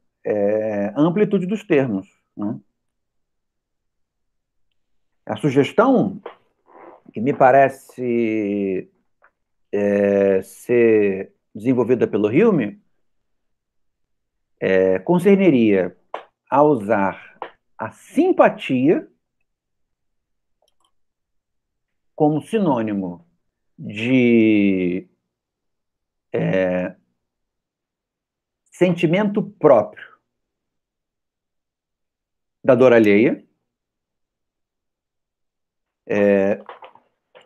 a amplitude dos termos, né? A sugestão que me parece ser desenvolvida pelo Hume concerniria a usar a simpatia como sinônimo de sentimento próprio da dor alheia.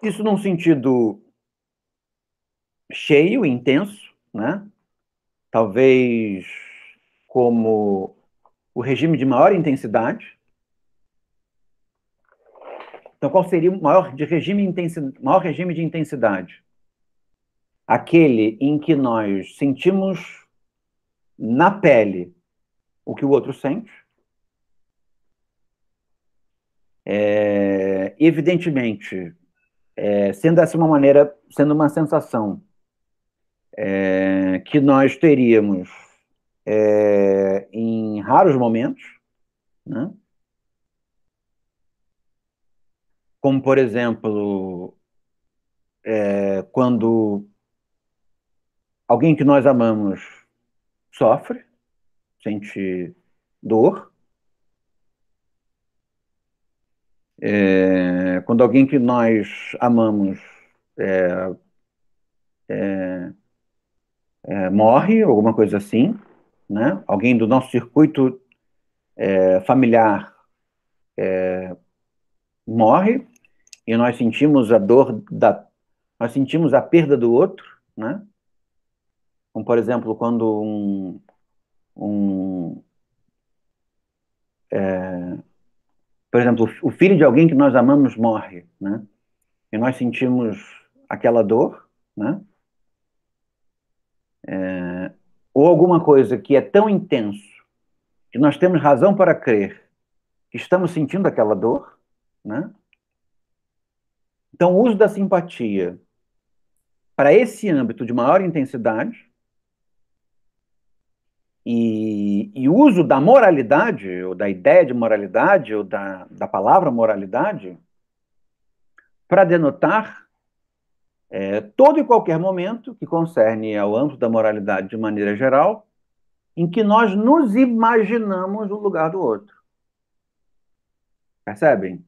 Isso num sentido cheio, intenso, né? talvez como o regime de maior intensidade. Então, qual seria o maior regime de intensidade? Aquele em que nós sentimos na pele o que o outro sente. Evidentemente, sendo essa uma maneira, sendo uma sensação que nós teríamos em raros momentos, né? Como, por exemplo, quando alguém que nós amamos sofre, sente dor. Quando alguém que nós amamos morre, alguma coisa assim, né? Alguém do nosso circuito familiar morre, e nós sentimos a dor nós sentimos a perda do outro, né? Como, por exemplo, quando por exemplo, o filho de alguém que nós amamos morre, né? E nós sentimos aquela dor, né? Ou alguma coisa que é tão intenso que nós temos razão para crer que estamos sentindo aquela dor, né? Então, o uso da simpatia para esse âmbito de maior intensidade e o uso da moralidade, ou da ideia de moralidade, ou da palavra moralidade, para denotar todo e qualquer momento que concerne ao âmbito da moralidade de maneira geral, em que nós nos imaginamos no lugar do outro. Percebem?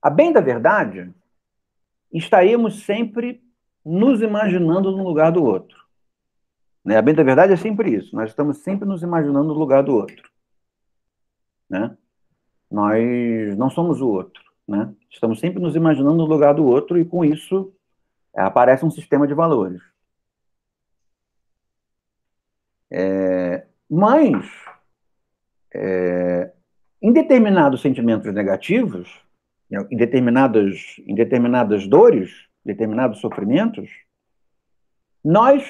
A bem da verdade, estaríamos sempre nos imaginando no lugar do outro. Né? A bem da verdade é sempre isso. Nós estamos sempre nos imaginando no lugar do outro. Né? Nós não somos o outro. Né? Estamos sempre nos imaginando no lugar do outro e, com isso, aparece um sistema de valores. Mas, em determinados sentimentos negativos, em determinadas dores, determinados sofrimentos, nós,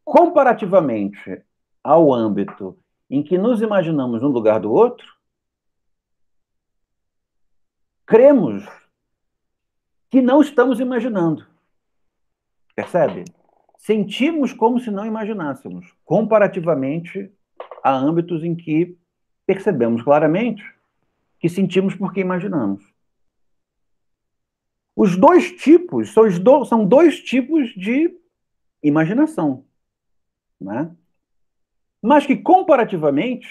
comparativamente ao âmbito em que nos imaginamos no lugar do outro, cremos que não estamos imaginando. Percebe? Sentimos como se não imaginássemos, comparativamente a âmbitos em que percebemos claramente que sentimos porque imaginamos. Os dois tipos são dois tipos de imaginação, né? Mas que, comparativamente,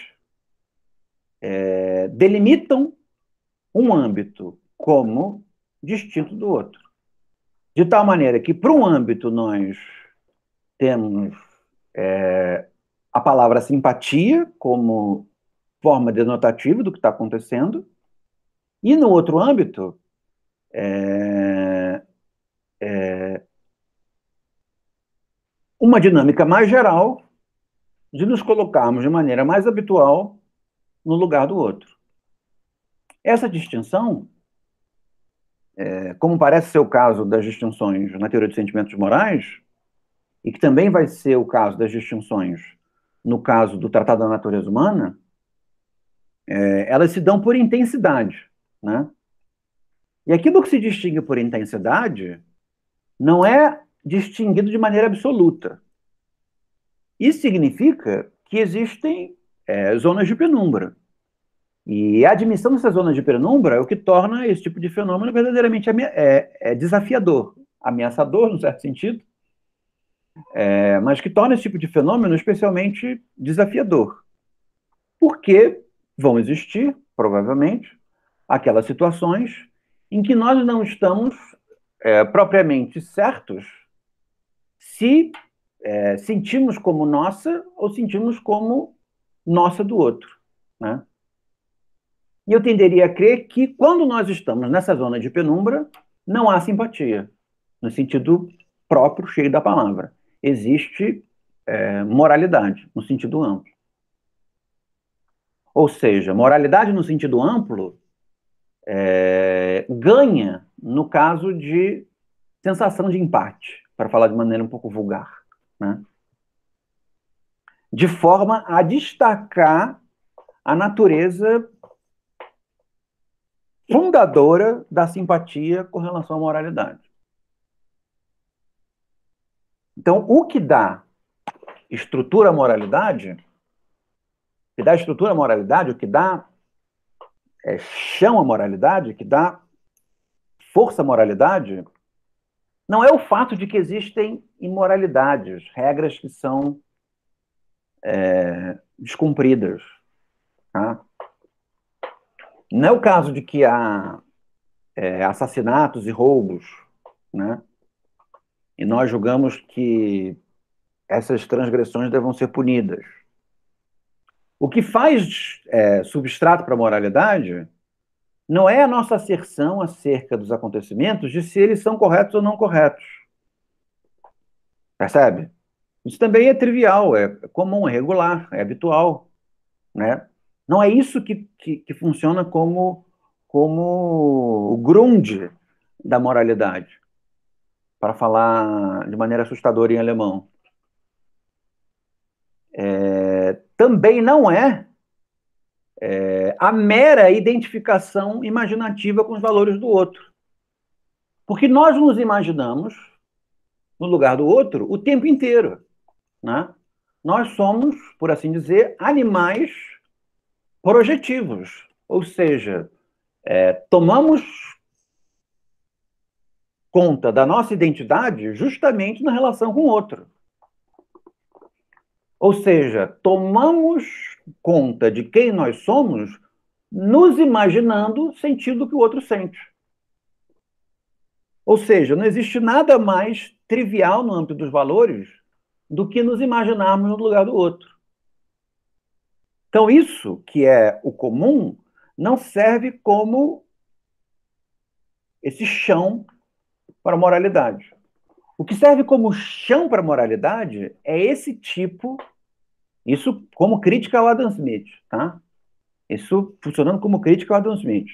delimitam um âmbito como distinto do outro. De tal maneira que, para um âmbito, nós temos a palavra simpatia como forma denotativa do que está acontecendo, e no outro âmbito, uma dinâmica mais geral de nos colocarmos de maneira mais habitual no lugar do outro. Essa distinção, como parece ser o caso das distinções na teoria dos sentimentos morais, e que também vai ser o caso das distinções no caso do Tratado da Natureza Humana, elas se dão por intensidade, né? E aquilo que se distingue por intensidade não é distinguido de maneira absoluta. Isso significa que existem zonas de penumbra. E a admissão dessas zonas de penumbra é o que torna esse tipo de fenômeno verdadeiramente desafiador, ameaçador, no certo sentido, mas que torna esse tipo de fenômeno especialmente desafiador. Porque vão existir, provavelmente, aquelas situações em que nós não estamos propriamente certos se sentimos como nossa ou sentimos como nossa do outro, né? E eu tenderia a crer que, quando nós estamos nessa zona de penumbra, não há simpatia, no sentido próprio, cheio da palavra. Existe moralidade, no sentido amplo. Ou seja, moralidade no sentido amplo ganha no caso de sensação de empate, para falar de maneira um pouco vulgar, né? De forma a destacar a natureza fundadora da simpatia com relação à moralidade. Então, o que dá estrutura à moralidade, o que dá chão à moralidade, o que dá força à moralidade, não é o fato de que existem imoralidades, regras que são descumpridas. Tá? Não é o caso de que há assassinatos e roubos, né? E nós julgamos que essas transgressões devam ser punidas. O que faz substrato para a moralidade não é a nossa asserção acerca dos acontecimentos de se eles são corretos ou não corretos. Percebe? Isso também é trivial, é comum, é regular, é habitual, né? Não é isso que funciona como o grunde da moralidade, para falar de maneira assustadora em alemão. Também não é a mera identificação imaginativa com os valores do outro. Porque nós nos imaginamos no lugar do outro o tempo inteiro, né? Nós somos, por assim dizer, animais projetivos, ou seja, tomamos conta da nossa identidade justamente na relação com o outro. Ou seja, tomamos conta de quem nós somos nos imaginando sentindo o que o outro sente. Ou seja, não existe nada mais trivial no âmbito dos valores do que nos imaginarmos no lugar do outro. Então, isso que é o comum não serve como esse chão para a moralidade. O que serve como chão para a moralidade é esse tipo, isso como crítica ao Adam Smith, tá? Isso funcionando como crítica ao Adam Smith.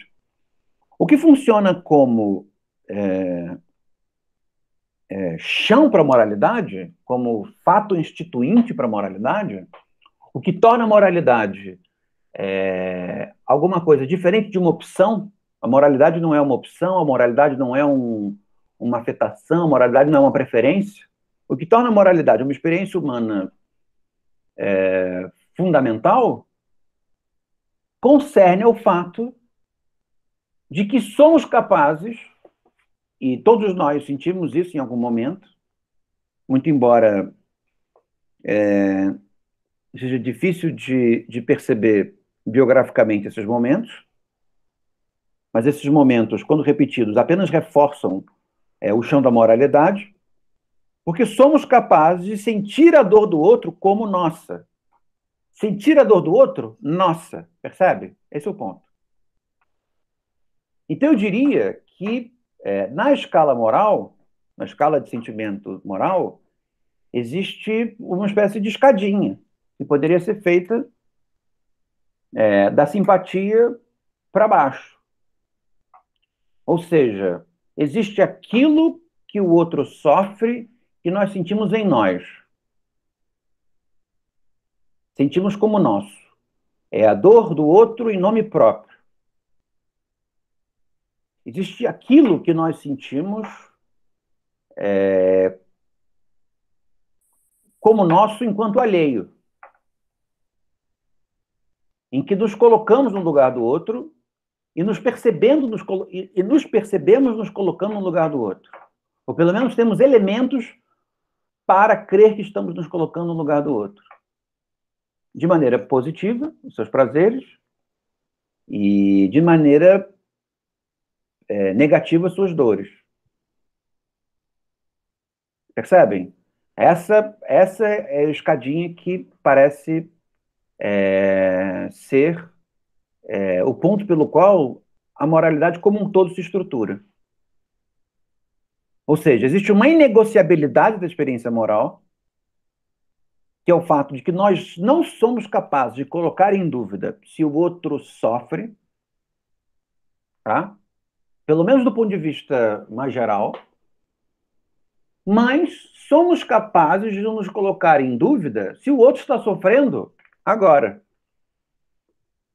O que funciona como chão para a moralidade, como fato instituinte para a moralidade, o que torna a moralidade alguma coisa diferente de uma opção. A moralidade não é uma opção, a moralidade não é uma afetação, a moralidade não é uma preferência. O que torna a moralidade uma experiência humana fundamental concerne ao fato de que somos capazes, e todos nós sentimos isso em algum momento, muito embora seja difícil de perceber biograficamente esses momentos, mas esses momentos, quando repetidos, apenas reforçam o chão da moralidade, porque somos capazes de sentir a dor do outro como nossa. Sentir a dor do outro, nossa. Percebe? Esse é o ponto. Então, eu diria que, na escala moral, na escala de sentimento moral, existe uma espécie de escadinha que poderia ser feita da simpatia para baixo. Ou seja, existe aquilo que o outro sofre que nós sentimos em nós. Sentimos como nosso. É a dor do outro em nome próprio. Existe aquilo que nós sentimos como nosso enquanto alheio, em que nos colocamos no lugar do outro e nos percebemos nos colocando no lugar do outro. Ou pelo menos temos elementos para crer que estamos nos colocando no lugar do outro. De maneira positiva, os seus prazeres, e de maneira negativa, suas dores. Percebem? Essa é a escadinha que parece ser o ponto pelo qual a moralidade como um todo se estrutura. Ou seja, existe uma inegociabilidade da experiência moral, que é o fato de que nós não somos capazes de colocar em dúvida se o outro sofre, tá? Pelo menos do ponto de vista mais geral, mas somos capazes de nos colocar em dúvida se o outro está sofrendo agora.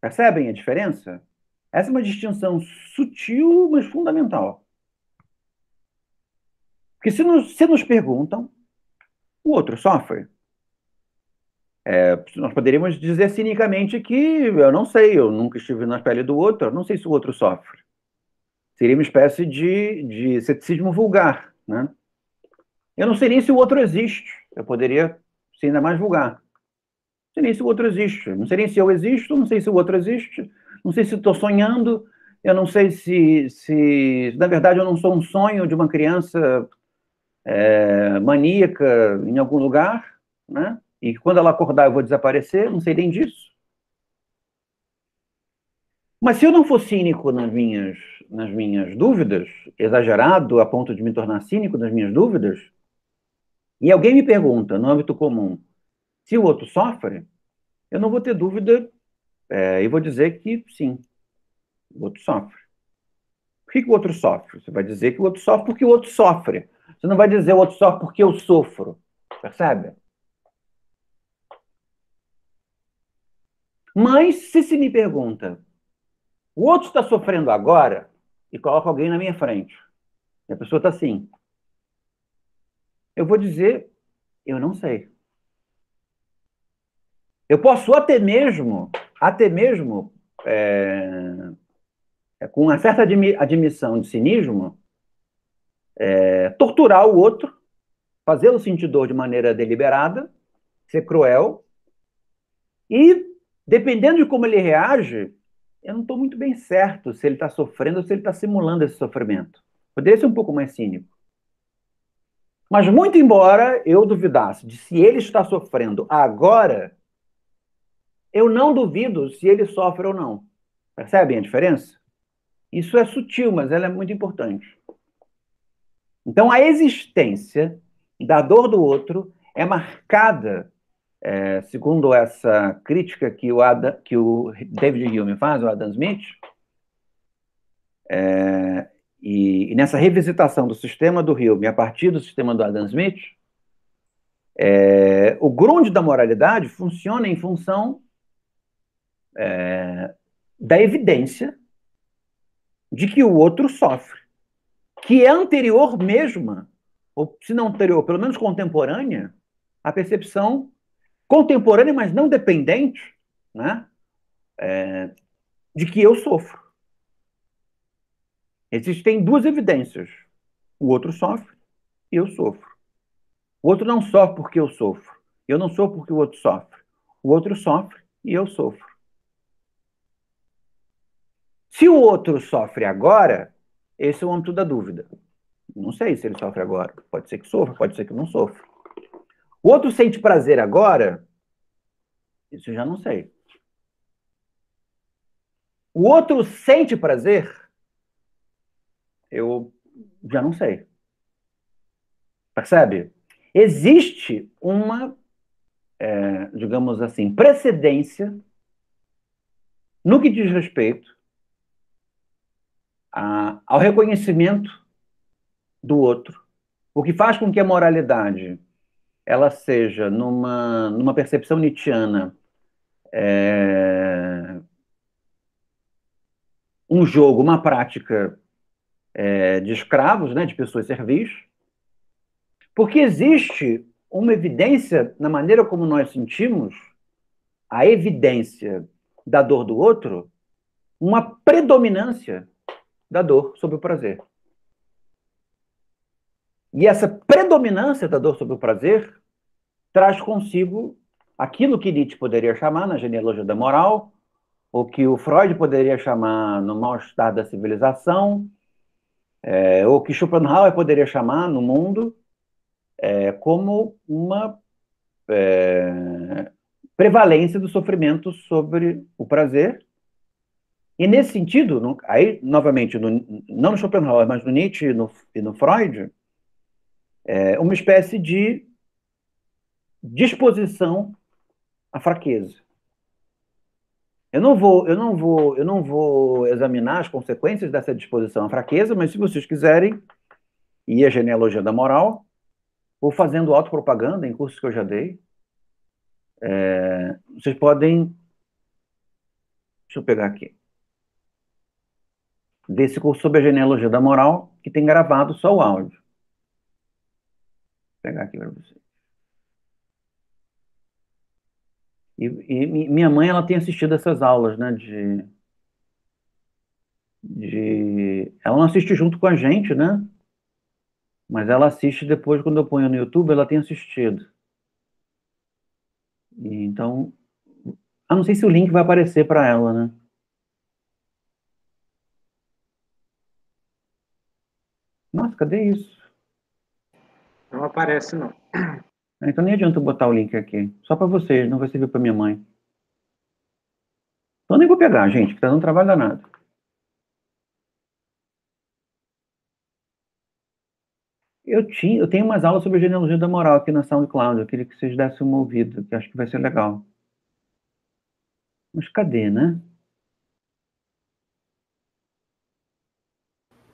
Percebem a diferença? Essa é uma distinção sutil, mas fundamental. Porque se nos perguntam, o outro sofre? Nós poderíamos dizer cinicamente que eu não sei, eu nunca estive na pele do outro, eu não sei se o outro sofre. Seria uma espécie de ceticismo vulgar, né? Eu não sei nem se o outro existe. Eu poderia ser ainda mais vulgar. Não sei nem se o outro existe. Não sei nem se eu existo, não sei se o outro existe. Não sei se estou sonhando. Eu não sei se, na verdade, eu não sou um sonho de uma criança maníaca em algum lugar, né? E quando ela acordar eu vou desaparecer. Não sei nem disso. Mas se eu não for cínico nas minhas dúvidas, exagerado a ponto de me tornar cínico nas minhas dúvidas, e alguém me pergunta, no âmbito comum, se o outro sofre, eu não vou ter dúvida e vou dizer que sim, o outro sofre. Por que o outro sofre? Você vai dizer que o outro sofre porque o outro sofre. Você não vai dizer o outro sofre porque eu sofro. Percebe? Mas se me pergunta, o outro está sofrendo agora, e coloca alguém na minha frente, e a pessoa está assim, eu vou dizer, eu não sei. Eu posso até mesmo com uma certa admissão de cinismo, torturar o outro, fazê-lo sentir dor de maneira deliberada, ser cruel, e, dependendo de como ele reage, eu não estou muito bem certo se ele está sofrendo ou se ele está simulando esse sofrimento. Poderia ser um pouco mais cínico. Mas, muito embora eu duvidasse de se ele está sofrendo agora, eu não duvido se ele sofre ou não. Percebem a diferença? Isso é sutil, mas ela é muito importante. Então, a existência da dor do outro é marcada, segundo essa crítica que o David Hume faz, o Adam Smith, e nessa revisitação do sistema do Hume a partir do sistema do Adam Smith, o grunde da moralidade funciona em função da evidência de que o outro sofre, que é anterior mesma, ou se não anterior, pelo menos contemporânea, à percepção contemporânea, mas não dependente, né, de que eu sofro. Existem duas evidências. O outro sofre e eu sofro. O outro não sofre porque eu sofro. Eu não sofro porque o outro sofre. O outro sofre e eu sofro. Se o outro sofre agora, esse é o âmbito da dúvida. Não sei se ele sofre agora. Pode ser que sofra, pode ser que não sofra. O outro sente prazer agora? Isso eu já não sei. O outro sente prazer? Eu já não sei. Percebe? Existe uma, digamos assim, precedência no que diz respeito ao reconhecimento do outro, o que faz com que a moralidade ela seja, numa percepção nietzschiana, um jogo, uma prática de escravos, né, de pessoas servis, porque existe uma evidência na maneira como nós sentimos a evidência da dor do outro, uma predominância da dor sobre o prazer. E essa predominância da dor sobre o prazer traz consigo aquilo que Nietzsche poderia chamar, na genealogia da moral, ou que o Freud poderia chamar no mal-estar da civilização, ou que Schopenhauer poderia chamar no mundo, como uma prevalência do sofrimento sobre o prazer. E nesse sentido, aí, novamente, não no Schopenhauer, mas no Nietzsche e no Freud, uma espécie de disposição à fraqueza. Eu não vou examinar as consequências dessa disposição à fraqueza, mas se vocês quiserem, e a genealogia da moral, ou fazendo autopropaganda em cursos que eu já dei, vocês podem, deixa eu pegar aqui, ver esse curso sobre a genealogia da moral, que tem gravado só o áudio. Vou pegar aqui para vocês. E minha mãe, ela tem assistido essas aulas, né, ela não assiste junto com a gente, né, mas ela assiste depois, quando eu ponho no YouTube, ela tem assistido. E então, não sei se o link vai aparecer para ela, né. Nossa, cadê isso? Não aparece, não. Então nem adianta eu botar o link aqui. Só para vocês, não vai servir para minha mãe. Então nem vou pegar, gente, que tá dando trabalho danado. Eu tenho umas aulas sobre a genealogia da moral aqui na SoundCloud. Eu queria que vocês dessem uma ouvida, que acho que vai ser legal. Mas cadê, né?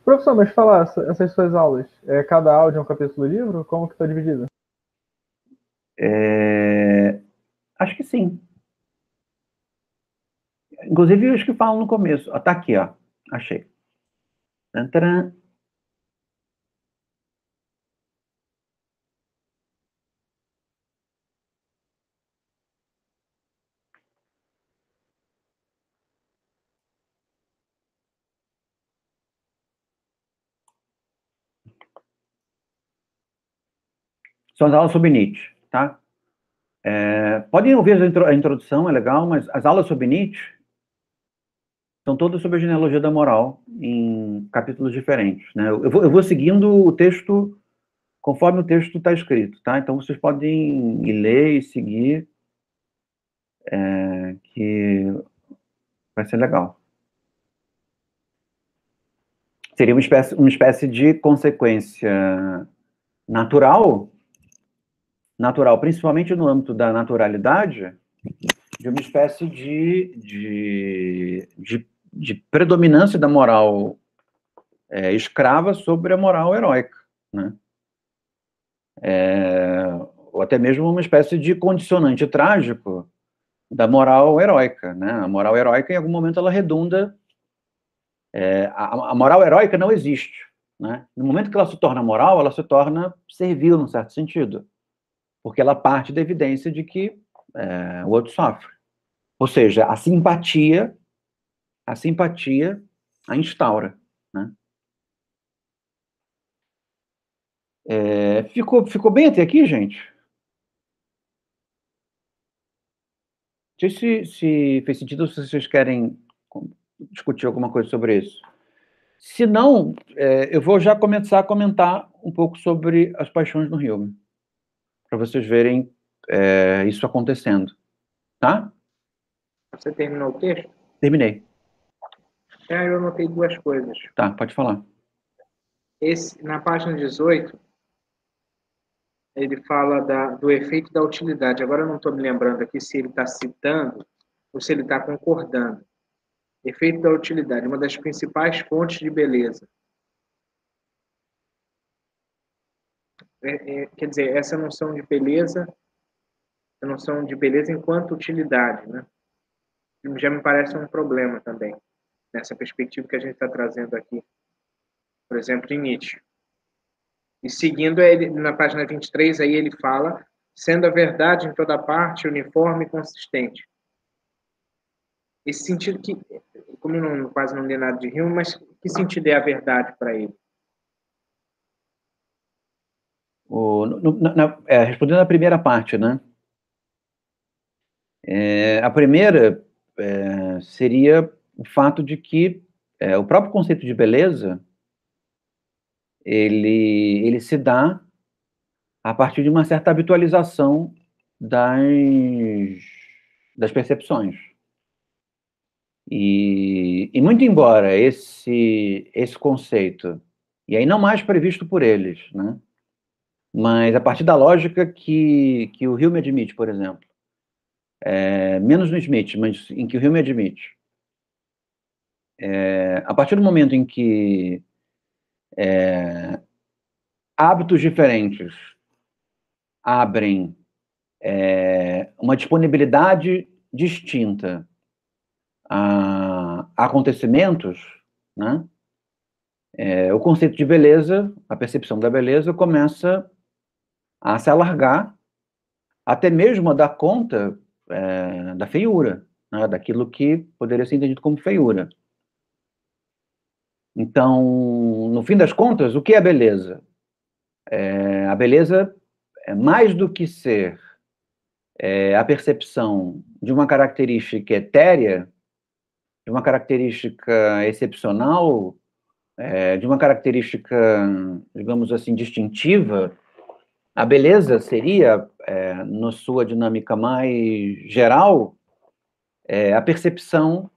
Professor, mas falar essas suas aulas, cada áudio é um capítulo do livro? Como que está dividido? Acho que sim. Inclusive os que falam no começo. Tá aqui, ó. Achei. Tantara. São as aulas sobre Nietzsche, tá? Podem ouvir a introdução, é legal, mas as aulas sobre Nietzsche são todas sobre a genealogia da moral, em capítulos diferentes, né? Eu vou seguindo o texto conforme o texto está escrito, tá? Então vocês podem ir ler e seguir, que vai ser legal. Seria uma espécie de consequência natural, principalmente no âmbito da naturalidade, de uma espécie de predominância da moral escrava sobre a moral heróica, né? Ou até mesmo uma espécie de condicionante trágico da moral heróica, né? A moral heróica, em algum momento, ela redunda. A moral heróica não existe, né? No momento que ela se torna moral, ela se torna servil, num certo sentido, porque ela parte da evidência de que o outro sofre. Ou seja, a simpatia a instaura, né? Ficou bem até aqui, gente? Não sei se fez sentido ou se vocês querem discutir alguma coisa sobre isso. Se não, eu vou já começar a comentar um pouco sobre as paixões no Hume, para vocês verem isso acontecendo. Tá? Você terminou o texto? Terminei. Eu anotei duas coisas. Tá, pode falar. Na página 18, ele fala do efeito da utilidade. Agora eu não estou me lembrando aqui se ele está citando ou se ele está concordando. Efeito da utilidade, uma das principais fontes de beleza. Quer dizer, essa noção de beleza enquanto utilidade, né? Já me parece um problema também, nessa perspectiva que a gente está trazendo aqui. Por exemplo, em Nietzsche. E seguindo, ele, na página 23, aí ele fala, sendo a verdade em toda parte, uniforme e consistente. Esse sentido que, como eu quase não li nada de Hume, mas que sentido é a verdade para ele? Respondendo a primeira parte, né? A primeira seria o fato de que o próprio conceito de beleza ele se dá a partir de uma certa habitualização das percepções. E muito embora esse conceito, e aí não mais previsto por eles, né? Mas a partir da lógica que o Hume admite, por exemplo, menos no Smith, mas em que o Hume admite, a partir do momento em que hábitos diferentes abrem uma disponibilidade distinta a acontecimentos, né? O conceito de beleza, a percepção da beleza, começa a se alargar, até mesmo a dar conta da feiura, né? Daquilo que poderia ser entendido como feiura. Então, no fim das contas, o que é a beleza? A beleza é mais do que ser a percepção de uma característica etérea, de uma característica excepcional, de uma característica, digamos assim, distintiva. A beleza seria, na sua dinâmica mais geral, a percepção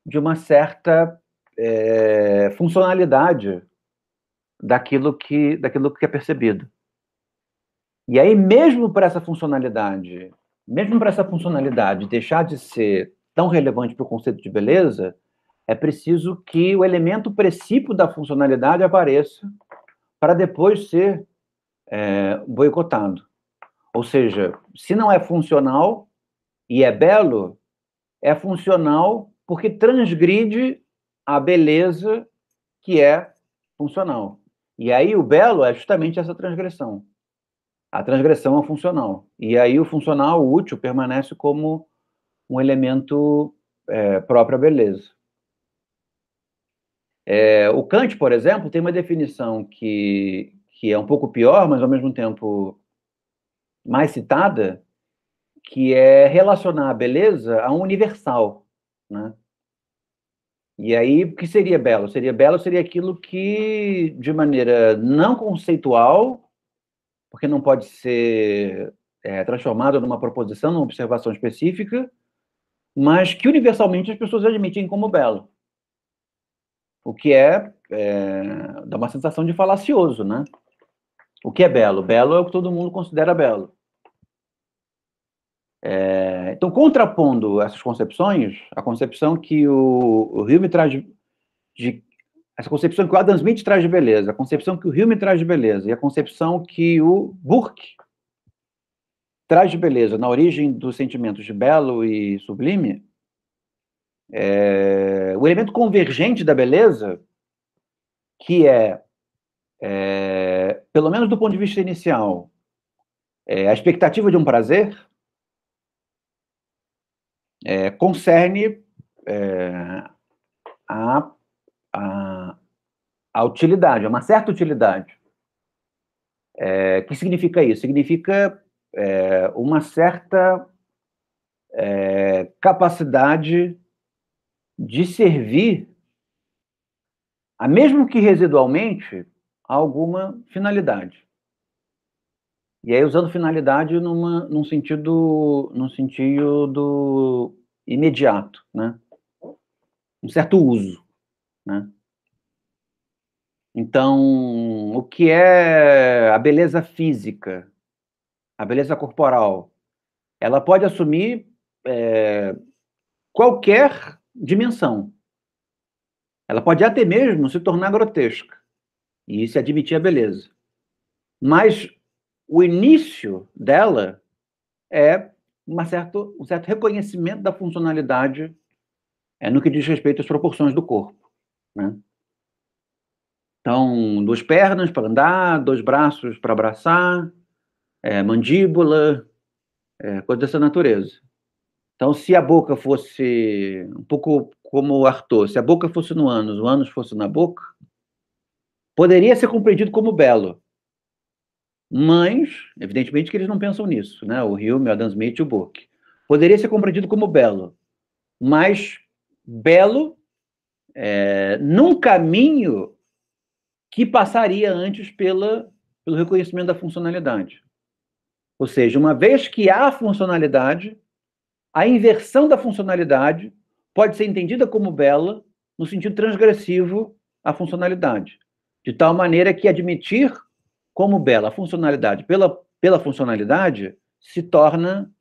de uma certa funcionalidade daquilo que é percebido. E aí, mesmo para essa funcionalidade deixar de ser tão relevante para o conceito de beleza, é preciso que o elemento princípio da funcionalidade apareça para depois ser boicotado. Ou seja, se não é funcional e é belo, é funcional porque transgride a beleza que é funcional. E aí o belo é justamente essa transgressão. A transgressão é funcional. E aí o funcional, o útil, permanece como um elemento próprio à beleza. O Kant, por exemplo, tem uma definição que é um pouco pior, mas ao mesmo tempo mais citada, que é relacionar a beleza a um universal, né? E aí, o que seria belo? Seria aquilo que, de maneira não conceitual, porque não pode ser transformado numa proposição, numa observação específica, mas que universalmente as pessoas admitem como belo. O que dá uma sensação de falacioso, né? O que é belo? Belo é o que todo mundo considera belo. Então, contrapondo essas concepções, a concepção que o Hume traz essa concepção que o Adam Smith traz de beleza, a concepção que o Hume traz de beleza e a concepção que o Burke traz de beleza na origem dos sentimentos de belo e sublime, o elemento convergente da beleza, que pelo menos do ponto de vista inicial, a expectativa de um prazer, concerne a utilidade, uma certa utilidade. O que significa isso? Significa uma certa capacidade de servir, mesmo que residualmente, a alguma finalidade. E aí, usando finalidade num sentido imediato, né? Um certo uso, né? Então, o que é a beleza física, a beleza corporal? Ela pode assumir qualquer dimensão. Ela pode até mesmo se tornar grotesca, e isso é admitir a beleza. Mas o início dela é um certo reconhecimento da funcionalidade no que diz respeito às proporções do corpo, né? Então, 2 pernas para andar, 2 braços para abraçar, mandíbula, coisa dessa natureza. Então, se a boca fosse um pouco como o Arthur, se a boca fosse no ânus, o ânus fosse na boca, poderia ser compreendido como belo. Mas, evidentemente que eles não pensam nisso, né? O Hume, o Adam Smith e o Burke. Poderia ser compreendido como belo, mas belo num caminho que passaria antes pelo reconhecimento da funcionalidade. Ou seja, uma vez que há funcionalidade, a inversão da funcionalidade pode ser entendida como bela no sentido transgressivo à funcionalidade, de tal maneira que admitir como bela. A funcionalidade, pela funcionalidade, se torna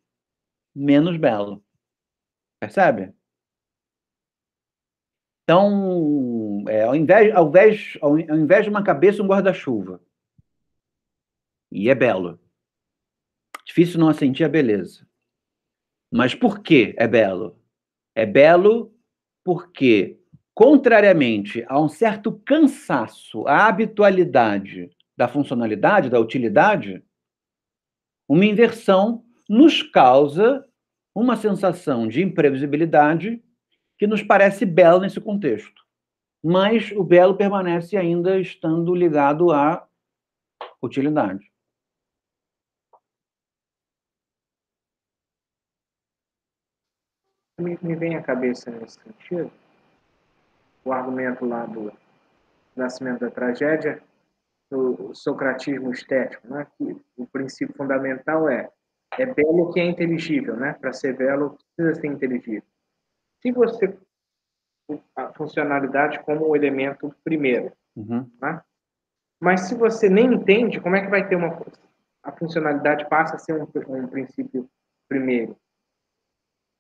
menos belo. Percebe? Então, ao invés de uma cabeça, um guarda-chuva. E é belo. Difícil não assentir a beleza. Mas por que é belo? É belo porque, contrariamente a um certo cansaço, à habitualidade da funcionalidade, da utilidade, uma inversão nos causa uma sensação de imprevisibilidade que nos parece belo nesse contexto. Mas o belo permanece ainda estando ligado à utilidade. Me vem à cabeça nesse sentido o argumento lá do nascimento da tragédia, do socratismo estético, né? Que o princípio fundamental é belo que é inteligível, né? Para ser belo precisa ser inteligível. Se você a funcionalidade como o elemento primeiro, né? Mas se você nem entende, como é que vai ter a funcionalidade passa a ser um princípio primeiro?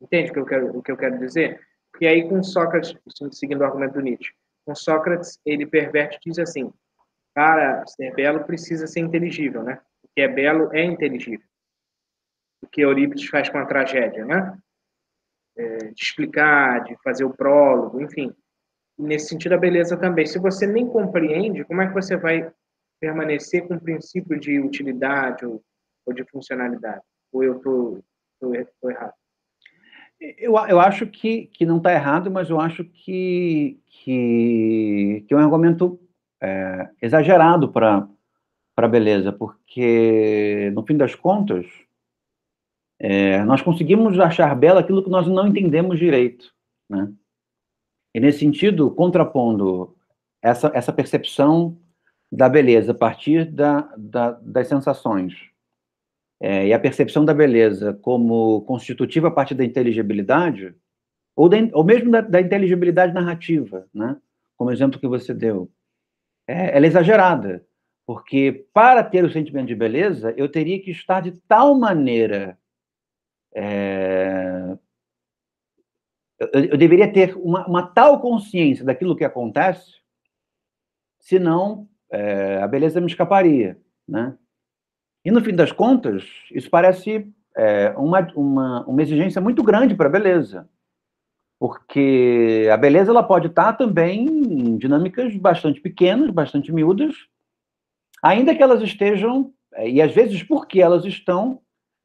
Entende o que eu quero dizer? Porque aí com Sócrates, seguindo o argumento do Nietzsche, com Sócrates ele perverte e diz assim, cara, ser belo precisa ser inteligível, né? O que é belo é inteligível. O que Eurípides faz com a tragédia, né? De explicar, de fazer o prólogo, enfim. Nesse sentido, a beleza também. Se você nem compreende, como é que você vai permanecer com o princípio de utilidade ou de funcionalidade? Ou eu estou errado? Eu acho que não está errado, mas eu acho que é um argumento exagerado para a beleza, porque, no fim das contas, nós conseguimos achar belo aquilo que nós não entendemos direito, né? E, nesse sentido, contrapondo essa percepção da beleza a partir das sensações e a percepção da beleza como constitutiva a partir da inteligibilidade, ou mesmo da inteligibilidade narrativa, né? Como exemplo que você deu, ela é exagerada, porque para ter o sentimento de beleza, eu teria que estar de tal maneira... eu deveria ter uma tal consciência daquilo que acontece, senão a beleza me escaparia, né? E, no fim das contas, isso parece uma exigência muito grande para a beleza, porque a beleza ela pode estar também em dinâmicas bastante pequenas, bastante miúdas, ainda que elas estejam, e às vezes porque elas estão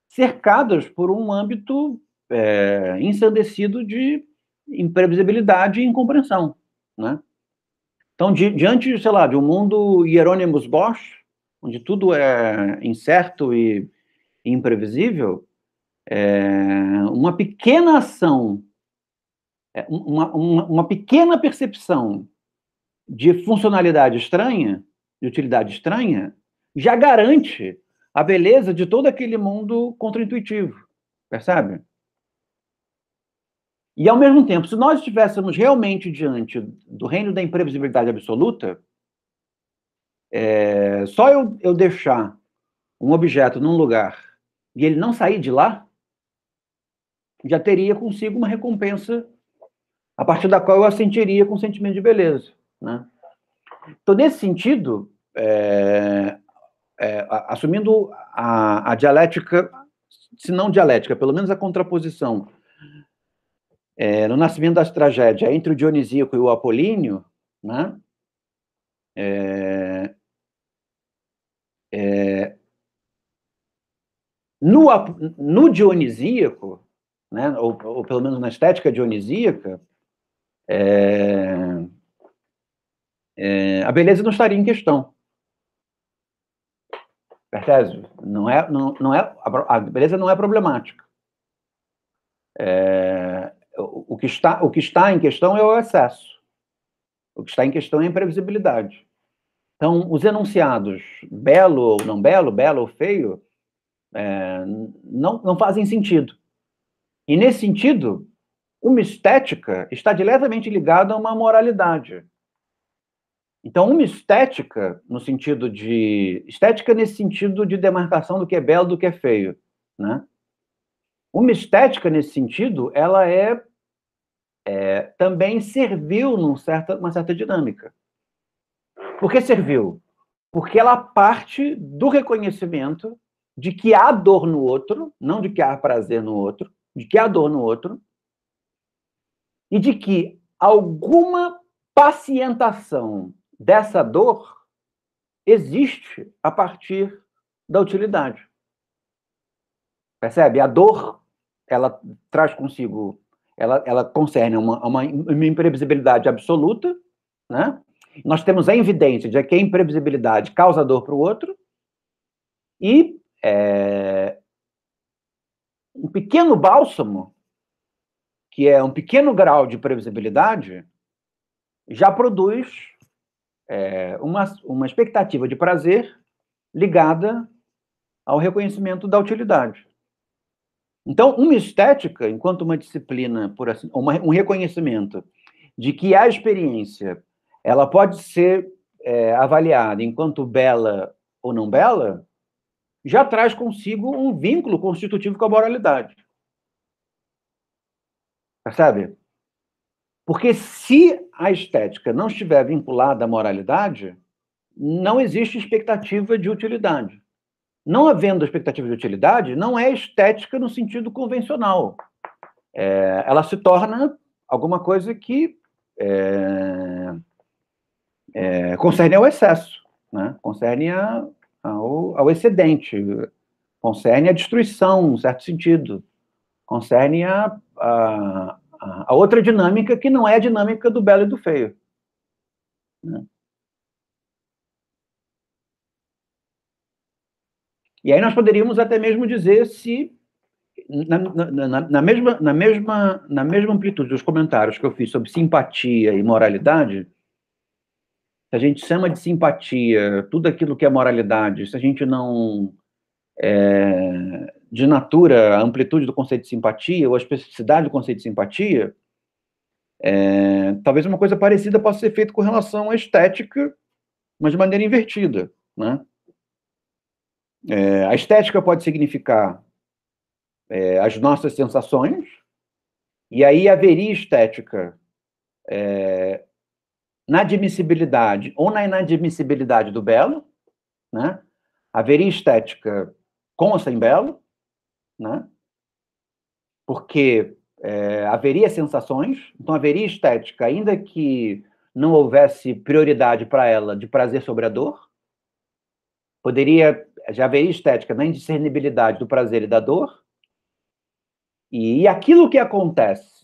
cercadas por um âmbito ensandecido de imprevisibilidade e incompreensão, né? Então, diante, sei lá, de um mundo Hieronymus Bosch, onde tudo é incerto e imprevisível, uma pequena ação, uma pequena percepção de funcionalidade estranha, de utilidade estranha, já garante a beleza de todo aquele mundo contraintuitivo, percebe? E, ao mesmo tempo, se nós estivéssemos realmente diante do reino da imprevisibilidade absoluta, só eu deixar um objeto num lugar e ele não sair de lá, já teria consigo uma recompensa a partir da qual eu assentiria com um sentimento de beleza, né? Então, nesse sentido, assumindo a dialética, se não dialética, pelo menos a contraposição no nascimento das tragédias entre o Dionisíaco e o Apolíneo, né? No Dionisíaco, né, ou pelo menos na estética dionisíaca, a beleza não estaria em questão. Percebe? A beleza não é problemática. O que está em questão é o excesso. O que está em questão é a imprevisibilidade. Então, os enunciados belo ou não belo, belo ou feio, não fazem sentido. E, nesse sentido, uma estética está diretamente ligada a uma moralidade. Então, uma estética, no sentido de... Estética nesse sentido de demarcação do que é belo do que é feio, né? Uma estética, nesse sentido, ela também serviu numa certa dinâmica. Por que serviu? Porque ela parte do reconhecimento de que há dor no outro, não de que há prazer no outro, de que há dor no outro, e de que alguma pacientação dessa dor existe a partir da utilidade. Percebe? A dor, ela traz consigo, ela concerne uma imprevisibilidade absoluta, né? Nós temos a evidência de que a imprevisibilidade causa dor para o outro, e um pequeno bálsamo, que é um pequeno grau de previsibilidade, já produz uma expectativa de prazer ligada ao reconhecimento da utilidade. Então, uma estética, enquanto uma disciplina, por assim, um reconhecimento de que a experiência ela pode ser avaliada enquanto bela ou não bela, já traz consigo um vínculo constitutivo com a moralidade. Percebe? Porque se a estética não estiver vinculada à moralidade, não existe expectativa de utilidade. Não havendo expectativa de utilidade, não é estética no sentido convencional. Ela se torna alguma coisa que concerne ao excesso, né? Concerne ao excedente, concerne à destruição, em certo sentido, concerne a outra dinâmica que não é a dinâmica do belo e do feio, né? E aí nós poderíamos até mesmo dizer se, na mesma amplitude dos comentários que eu fiz sobre simpatia e moralidade, se a gente chama de simpatia tudo aquilo que é moralidade, se a gente não desnatura a amplitude do conceito de simpatia ou a especificidade do conceito de simpatia, talvez uma coisa parecida possa ser feita com relação à estética, mas de maneira invertida, né? A estética pode significar as nossas sensações, e aí haveria estética na admissibilidade ou na inadmissibilidade do belo, né? Haveria estética com ou sem belo, né? Porque haveria sensações, então haveria estética, ainda que não houvesse prioridade para ela de prazer sobre a dor, já haveria estética na indiscernibilidade do prazer e da dor, e aquilo que acontece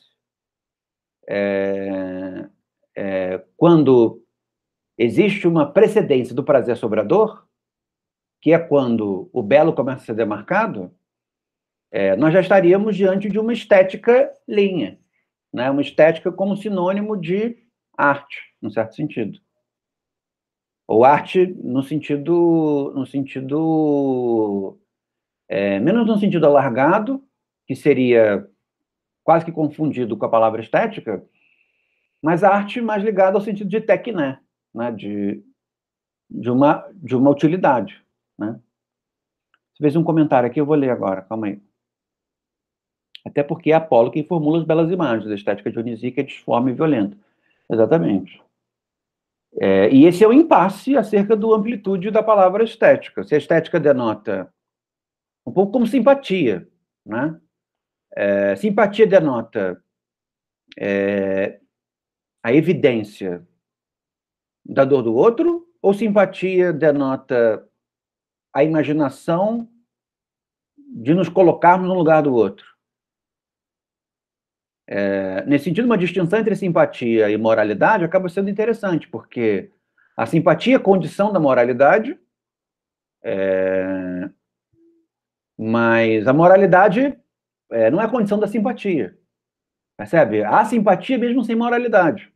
quando existe uma precedência do prazer sobre a dor, que é quando o belo começa a ser demarcado, nós já estaríamos diante de uma estética linha, né? Uma estética como sinônimo de arte, num certo sentido. Ou arte no sentido menos no sentido alargado, que seria quase que confundido com a palavra estética, mas a arte mais ligada ao sentido de tecné, né? de uma utilidade, né? Você fez um comentário aqui, eu vou ler agora, calma aí. Até porque é Apolo quem formula as belas imagens, a estética dionisíaca é disforme e violenta. Exatamente. E esse é o impasse acerca da amplitude da palavra estética. Se a estética denota um pouco como simpatia, né? Simpatia denota a evidência da dor do outro, ou simpatia denota a imaginação de nos colocarmos no lugar do outro? Nesse sentido, uma distinção entre simpatia e moralidade acaba sendo interessante, porque a simpatia é condição da moralidade, mas a moralidade não é condição da simpatia. Percebe? Há simpatia mesmo sem moralidade.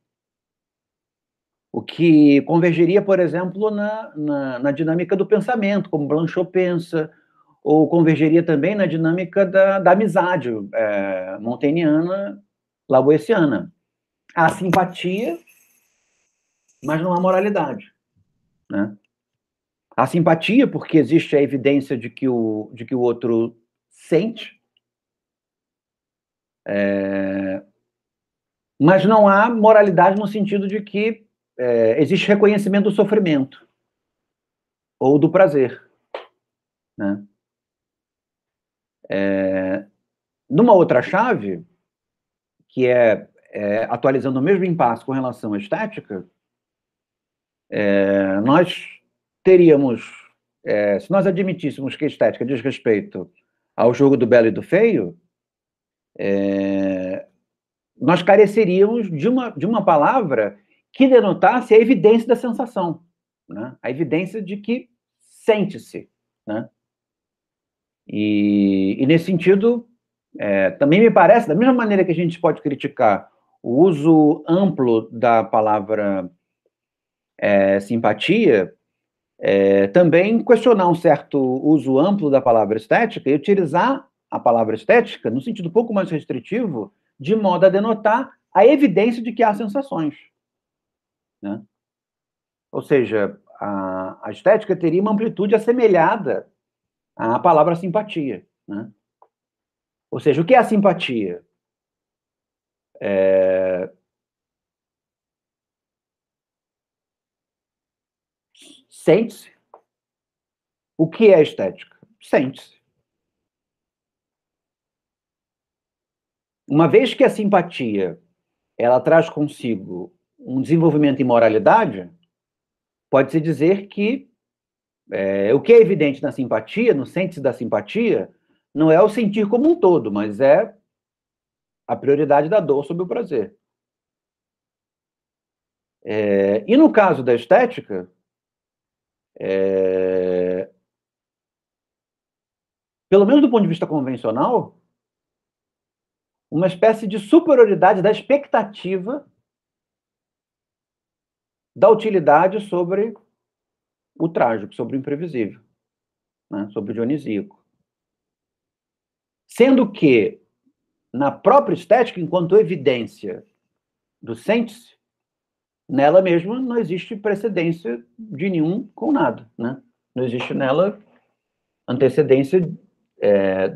O que convergeria, por exemplo, na dinâmica do pensamento, como Blanchot pensa, ou convergeria também na dinâmica da amizade montaigniana, lavoisiana. A simpatia mas não há moralidade, né? Há simpatia, porque existe a evidência de que o outro sente, mas não há moralidade no sentido de que existe reconhecimento do sofrimento ou do prazer, né? Numa outra chave, que atualizando o mesmo impasse com relação à estética, nós teríamos, se nós admitíssemos que a estética diz respeito ao jogo do belo e do feio, nós careceríamos de uma palavra que denotasse a evidência da sensação, né? A evidência de que sente-se, né? E nesse sentido, também me parece, da mesma maneira que a gente pode criticar o uso amplo da palavra simpatia, também questionar um certo uso amplo da palavra estética e utilizar a palavra estética no sentido um pouco mais restritivo, de modo a denotar a evidência de que há sensações, né? Ou seja, a estética teria uma amplitude assemelhada à palavra simpatia, né? Ou seja, o que é a simpatia? Sente-se. O que é a estética? Sente-se. Uma vez que a simpatia ela traz consigo um desenvolvimento em moralidade, pode-se dizer que o que é evidente na simpatia, no sente-se da simpatia, não é o sentir como um todo, mas é a prioridade da dor sobre o prazer. E no caso da estética, pelo menos do ponto de vista convencional, uma espécie de superioridade da expectativa da utilidade sobre o trágico, sobre o imprevisível, né? Sobre o dionisíaco. Sendo que, na própria estética, enquanto evidência do sente-se, nela mesma não existe precedência de nenhum com nada, né? Não existe nela antecedência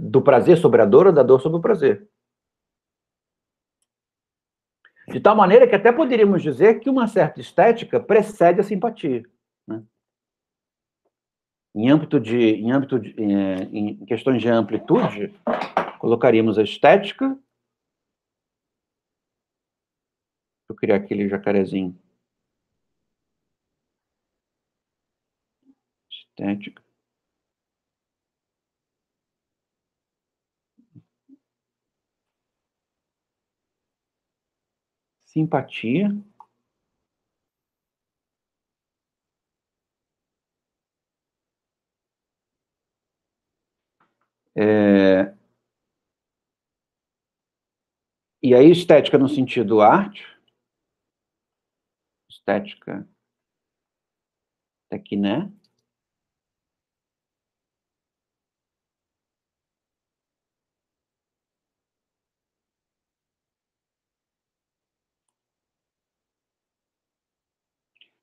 do prazer sobre a dor ou da dor sobre o prazer. De tal maneira que até poderíamos dizer que uma certa estética precede a simpatia, né? Em questões de amplitude, colocaríamos a estética. Vou criar aquele jacarezinho. Estética. Simpatia. E aí, estética no sentido arte. Estética. Tecné.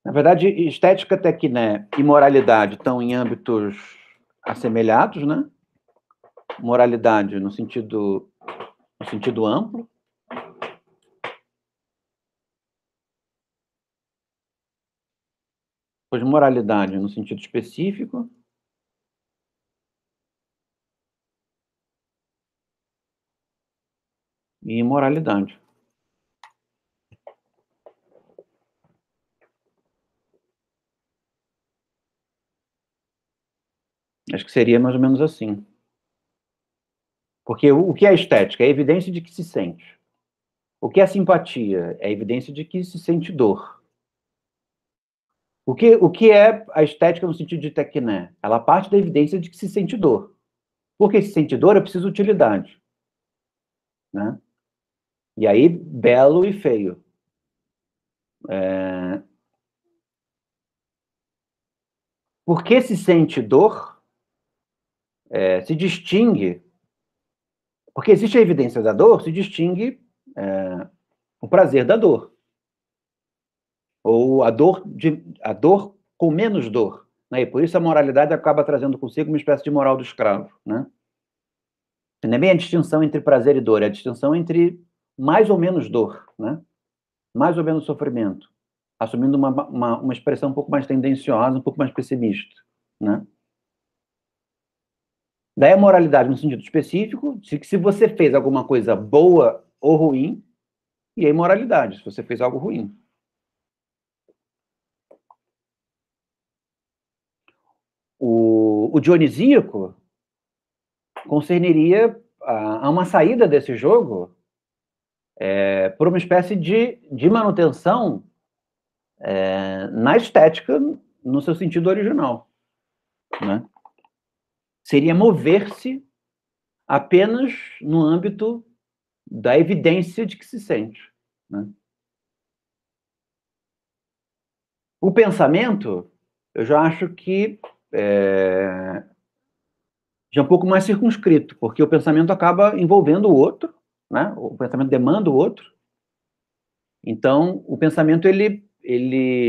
Na verdade, estética, tecné e moralidade estão em âmbitos assemelhados, né? Moralidade no sentido amplo. Pois moralidade no sentido específico. E imoralidade. Acho que seria mais ou menos assim. Porque o que é estética? É a evidência de que se sente. O que é simpatia? É a evidência de que se sente dor. O que é a estética no sentido de tecné? Ela parte da evidência de que se sente dor. Porque se sente dor, eu preciso de utilidade, né? E aí, belo e feio. Porque se sente dor, se distingue. Porque existe a evidência da dor, se distingue o prazer da dor. ou a dor com menos dor, né? E por isso a moralidade acaba trazendo consigo uma espécie de moral do escravo, né? Não é bem a distinção entre prazer e dor, é a distinção entre mais ou menos dor, né? Mais ou menos sofrimento, assumindo uma expressão um pouco mais tendenciosa, um pouco mais pessimista, né? Daí a moralidade no sentido específico, de que se você fez alguma coisa boa ou ruim, e a imoralidade, se você fez algo ruim. O dionisíaco concerniria a uma saída desse jogo por uma espécie de manutenção na estética, no seu sentido original, né? Seria mover-se apenas no âmbito da evidência de que se sente, né? O pensamento, eu já acho que já é um pouco mais circunscrito, porque o pensamento acaba envolvendo o outro, né? O pensamento demanda o outro. Então, o pensamento, ele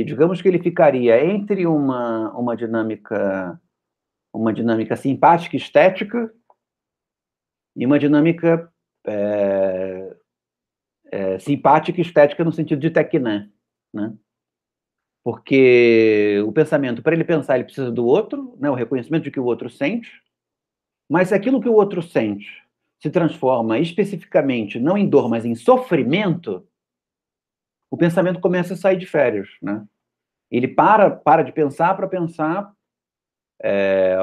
digamos que ele ficaria entre uma dinâmica simpática e estética e uma dinâmica simpática e estética no sentido de tecné, né? Porque o pensamento, para ele pensar, ele precisa do outro, né? O reconhecimento de que o outro sente, mas se aquilo que o outro sente se transforma especificamente não em dor, mas em sofrimento, o pensamento começa a sair de férias, né? Ele para de pensar para pensar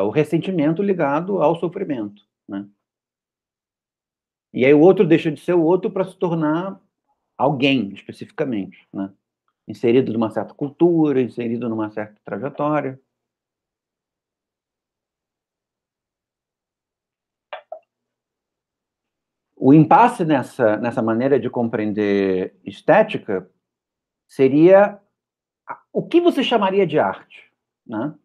o ressentimento ligado ao sofrimento, né? E aí o outro deixa de ser o outro para se tornar alguém, especificamente, né? Inserido numa certa cultura, inserido numa certa trajetória. O impasse nessa maneira de compreender estética seria o que você chamaria de arte, né?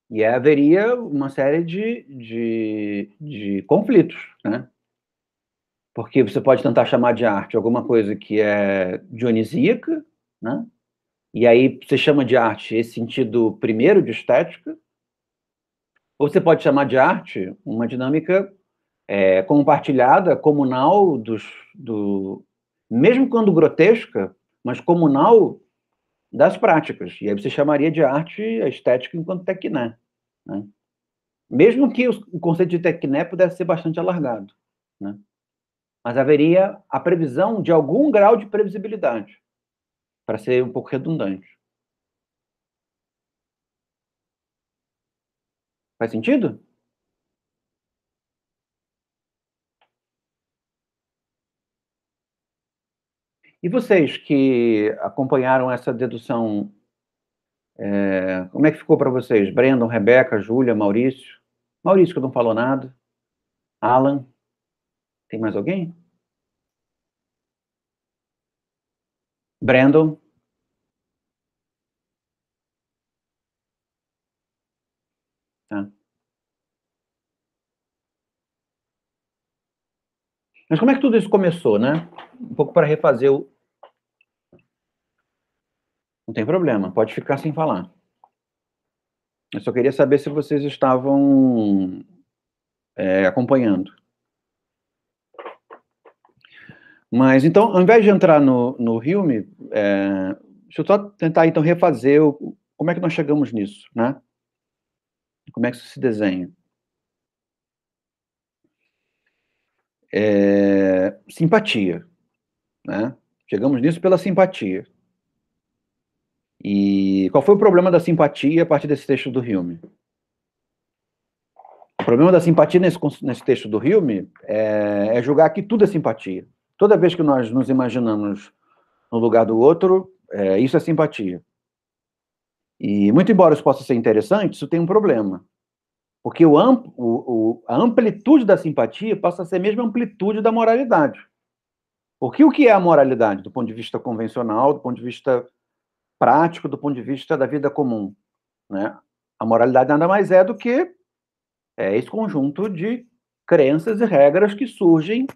E aí haveria uma série de conflitos, né? Porque você pode tentar chamar de arte alguma coisa que é dionisíaca, né? E aí você chama de arte esse sentido primeiro de estética, ou você pode chamar de arte uma dinâmica compartilhada, comunal, mesmo quando grotesca, mas comunal das práticas. E aí você chamaria de arte a estética enquanto tecné, né? Mesmo que o conceito de tecné pudesse ser bastante alargado, né? Mas haveria a previsão de algum grau de previsibilidade, para ser um pouco redundante. Faz sentido? E vocês que acompanharam essa dedução, como é que ficou para vocês? Brandon, Rebeca, Júlia, Maurício? Maurício, que não falou nada. Alan? Tem mais alguém? Brandon? Tá. Mas como é que tudo isso começou, né? Um pouco para refazer o... Não tem problema, pode ficar sem falar. Eu só queria saber se vocês estavam acompanhando. Mas, então, ao invés de entrar no Hume, deixa eu só tentar, então, refazer como é que nós chegamos nisso, né? Como é que isso se desenha. Simpatia, né? Chegamos nisso pela simpatia. E qual foi o problema da simpatia a partir desse texto do Hume? O problema da simpatia nesse texto do Hume é julgar que tudo é simpatia. Toda vez que nós nos imaginamos no lugar do outro, isso é simpatia. E, muito embora isso possa ser interessante, isso tem um problema. Porque a amplitude da simpatia passa a ser a mesma amplitude da moralidade. Porque o que é a moralidade, do ponto de vista convencional, do ponto de vista prático, do ponto de vista da vida comum, né? A moralidade nada mais é do que esse conjunto de crenças e regras que surgem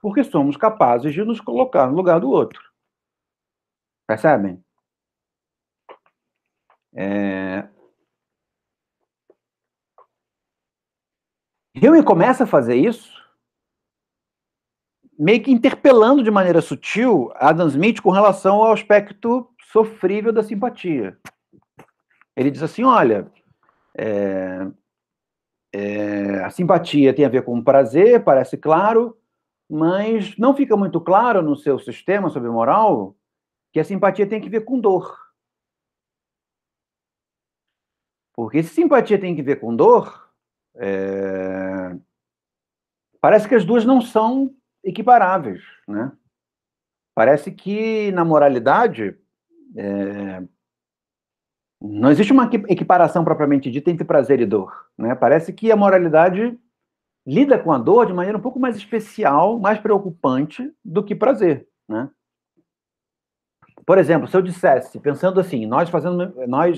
porque somos capazes de nos colocar no lugar do outro. Percebem? Hume começa a fazer isso meio que interpelando de maneira sutil Adam Smith com relação ao aspecto sofrível da simpatia. Ele diz assim, olha, a simpatia tem a ver com prazer, parece claro, mas não fica muito claro no seu sistema sobre moral que a simpatia tem que ver com dor. Porque se simpatia tem que ver com dor, parece que as duas não são equiparáveis, né? Parece que na moralidade não existe uma equiparação propriamente dita entre prazer e dor, né? Parece que a moralidade lida com a dor de maneira um pouco mais especial, mais preocupante do que prazer, né? Por exemplo, se eu dissesse, pensando assim, nós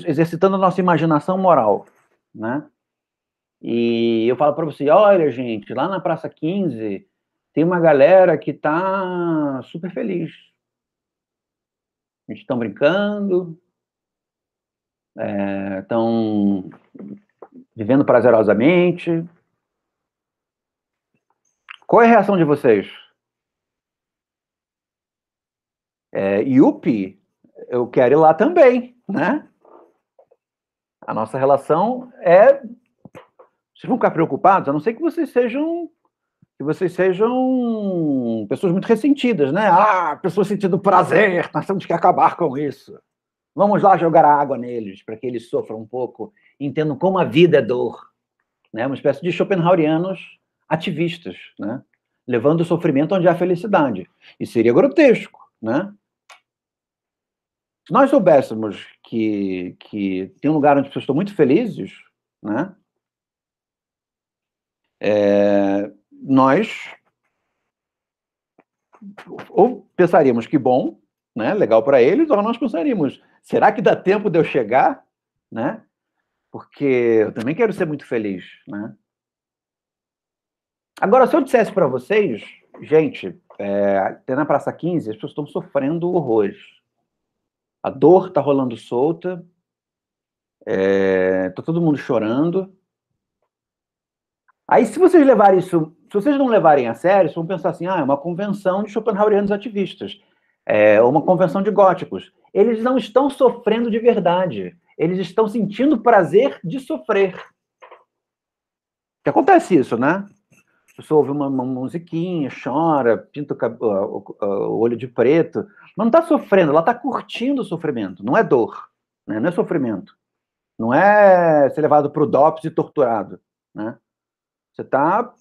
exercitando a nossa imaginação moral, né? E eu falo para você, olha, gente, lá na Praça 15 tem uma galera que tá super feliz. A gente estão brincando, estão vivendo prazerosamente. Qual é a reação de vocês? Yupi, eu quero ir lá também, né? A nossa relação vocês vão ficar preocupados, a não ser que vocês sejam pessoas muito ressentidas, né? Pessoas sentindo prazer, nós temos que acabar com isso. Vamos lá jogar água neles, para que eles sofram um pouco, entendam como a vida é dor. Né? Uma espécie de schopenhauerianos ativistas, né? Levando o sofrimento onde há felicidade. E seria grotesco, né? Se nós soubéssemos que tem um lugar onde as pessoas estão muito felizes, né? Nós ou pensaríamos que bom, né? Legal para eles, ou nós pensaríamos, será que dá tempo de eu chegar, né? Porque eu também quero ser muito feliz, né? Agora, se eu dissesse para vocês, gente, até na Praça 15, as pessoas estão sofrendo horrores. A dor está rolando solta, tá todo mundo chorando. Aí, se vocês levarem isso, se vocês não levarem a sério, vocês vão pensar assim, é uma convenção de schopenhauerianos ativistas, uma convenção de góticos. Eles não estão sofrendo de verdade. Eles estão sentindo prazer de sofrer. Que acontece isso, né? A pessoa ouve uma musiquinha, chora, pinta o olho de preto, mas não está sofrendo, ela está curtindo o sofrimento. Não é dor, né? Não é sofrimento. Não é ser levado para o DOPS e torturado, né? Você está...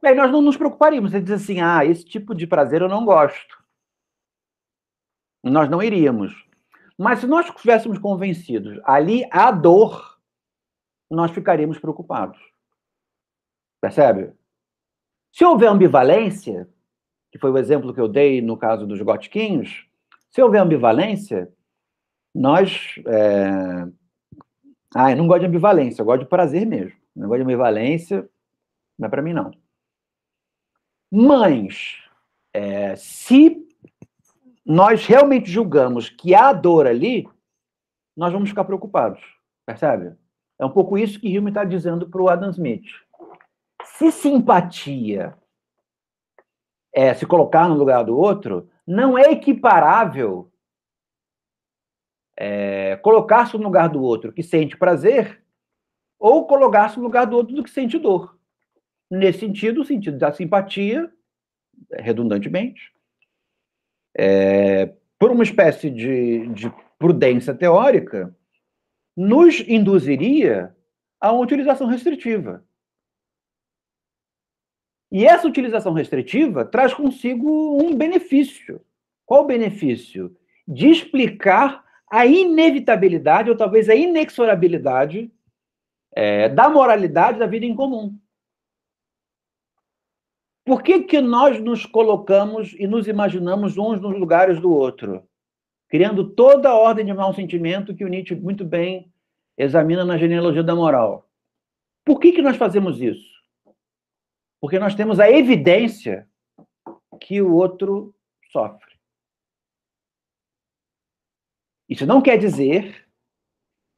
Aí nós não nos preocuparíamos. Você diz assim, esse tipo de prazer eu não gosto. Nós não iríamos. Mas se nós estivéssemos convencidos, ali há dor, nós ficaríamos preocupados. Percebe? Se houver ambivalência, que foi o exemplo que eu dei no caso dos gotiquinhos, se houver ambivalência, nós... eu não gosto de ambivalência, eu gosto de prazer mesmo. Não gosto de ambivalência, não é para mim, não. Mas, se nós realmente julgamos que há dor ali, nós vamos ficar preocupados, percebe? É um pouco isso que Hume está dizendo para o Adam Smith. Se simpatia se colocar no lugar do outro, não é equiparável colocar-se no lugar do outro que sente prazer ou colocar-se no lugar do outro do que sente dor. Nesse sentido, o sentido da simpatia, redundantemente, por uma espécie de prudência teórica, nos induziria a uma utilização restritiva. E essa utilização restritiva traz consigo um benefício. Qual o benefício? De explicar a inevitabilidade, ou talvez a inexorabilidade, da moralidade da vida em comum. Por que nós nos colocamos e nos imaginamos uns nos lugares do outro? Criando toda a ordem de mau sentimento que o Nietzsche muito bem examina na genealogia da moral. Por que nós fazemos isso? Porque nós temos a evidência que o outro sofre. Isso não quer dizer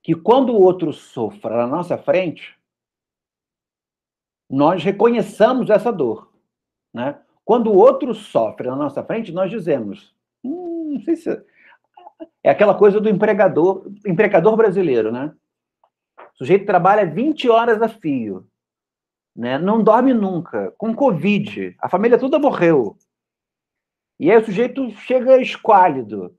que quando o outro sofra na nossa frente, nós reconheçamos essa dor, né? Quando o outro sofre na nossa frente, nós dizemos, não sei se... É aquela coisa do empregador brasileiro, né? O sujeito trabalha 20 horas a fio, né? Não dorme nunca, com Covid, a família toda morreu. E aí o sujeito chega esquálido,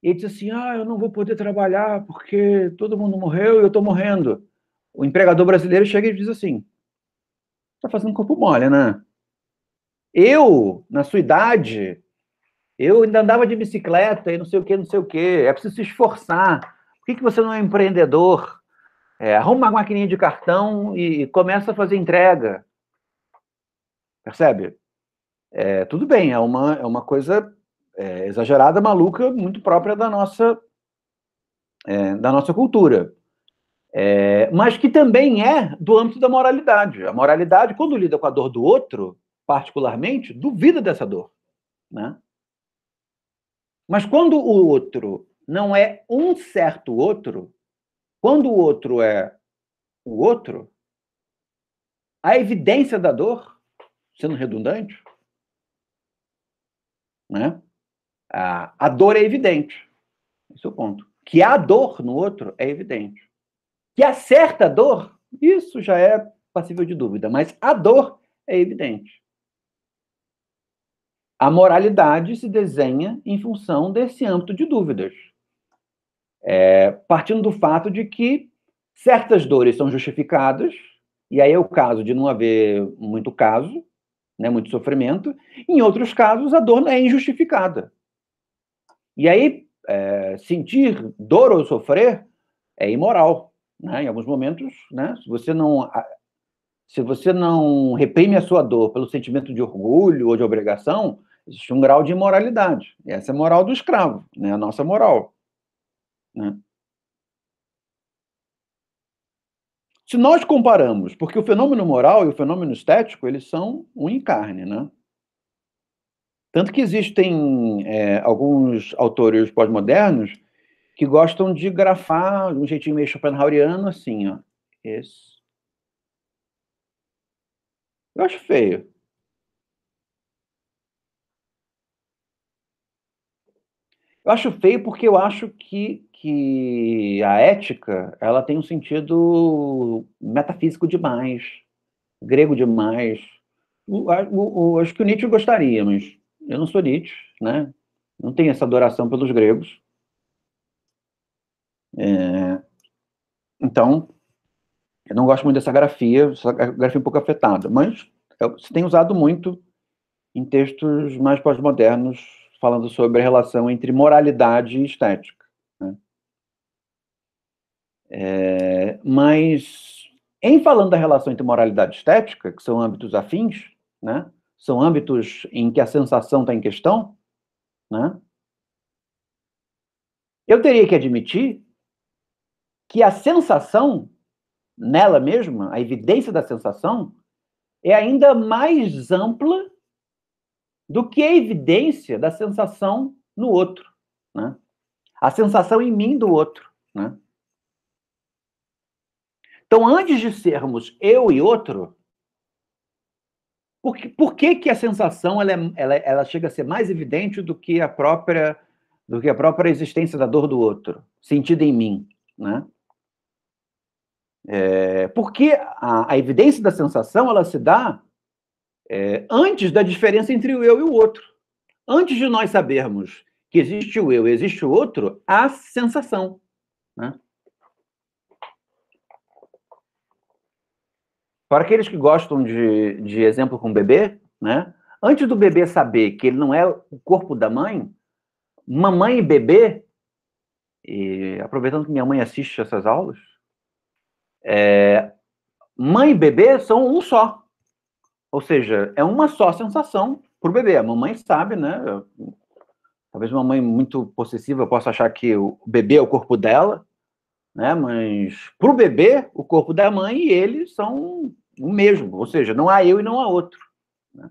e diz assim, eu não vou poder trabalhar porque todo mundo morreu e eu estou morrendo. O empregador brasileiro chega e diz assim, está fazendo corpo mole, né? Eu, na sua idade, eu ainda andava de bicicleta e não sei o que, não sei o que. É preciso se esforçar. Por que você não é empreendedor? Arruma uma maquininha de cartão e começa a fazer entrega. Percebe? Tudo bem, é uma coisa exagerada, maluca, muito própria da nossa cultura. Mas que também é do âmbito da moralidade. A moralidade, quando lida com a dor do outro, particularmente, duvida dessa dor, né? Mas quando o outro não é um certo outro, quando o outro é o outro, a evidência da dor, sendo redundante, né? A dor é evidente. Esse é o ponto. Que há dor no outro é evidente. Que há certa dor, isso já é passível de dúvida, mas a dor é evidente. A moralidade se desenha em função desse âmbito de dúvidas. Partindo do fato de que certas dores são justificadas, e aí é o caso de não haver muito caso, né, muito sofrimento, em outros casos a dor é injustificada. E aí, sentir dor ou sofrer é imoral, né? Em alguns momentos, né, se você não reprime a sua dor pelo sentimento de orgulho ou de obrigação, existe um grau de imoralidade. E essa é a moral do escravo, né? A nossa moral, né? Se nós comparamos, porque o fenômeno moral e o fenômeno estético, eles são um em carne, né? Tanto que existem alguns autores pós-modernos que gostam de grafar de um jeitinho meio schopenhaueriano, assim, ó. Esse. Eu acho feio. Eu acho feio porque eu acho que a ética, ela tem um sentido metafísico demais, grego demais. Acho que o Nietzsche gostaria, mas eu não sou Nietzsche, né? Não tenho essa adoração pelos gregos. Então, eu não gosto muito dessa grafia, essa grafia um pouco afetada, mas se tem usado muito em textos mais pós-modernos, falando sobre a relação entre moralidade e estética, né? Mas, em falando da relação entre moralidade e estética, que são âmbitos afins, né? São âmbitos em que a sensação está em questão, né? Eu teria que admitir que a sensação, nela mesma, a evidência da sensação, é ainda mais ampla do que a evidência da sensação no outro, né? A sensação em mim do outro, né? Então, antes de sermos eu e outro, por que a sensação ela chega a ser mais evidente do que a própria existência da dor do outro, sentida em mim, né? Porque a evidência da sensação ela se dá antes da diferença entre o eu e o outro. Antes de nós sabermos que existe o eu e existe o outro, há sensação, né? Para aqueles que gostam de exemplo com bebê, né? Antes do bebê saber que ele não é o corpo da mãe, mamãe e bebê, e aproveitando que minha mãe assiste essas aulas, mãe e bebê são um só. Ou seja, é uma só sensação para o bebê. A mamãe sabe, né? Talvez uma mãe muito possessiva possa achar que o bebê é o corpo dela, né? Mas para o bebê, o corpo da mãe e ele são o mesmo. Ou seja, não há eu e não há outro, né?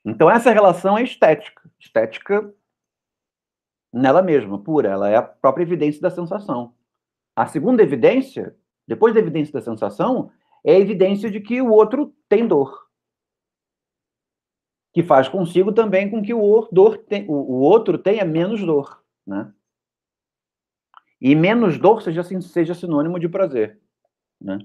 Então, essa relação é estética. Estética nela mesma, pura. Ela é a própria evidência da sensação. A segunda evidência, depois da evidência da sensação, é a evidência de que o outro tem dor. Que faz consigo também com que o outro tenha menos dor, né? E menos dor seja sinônimo de prazer, né?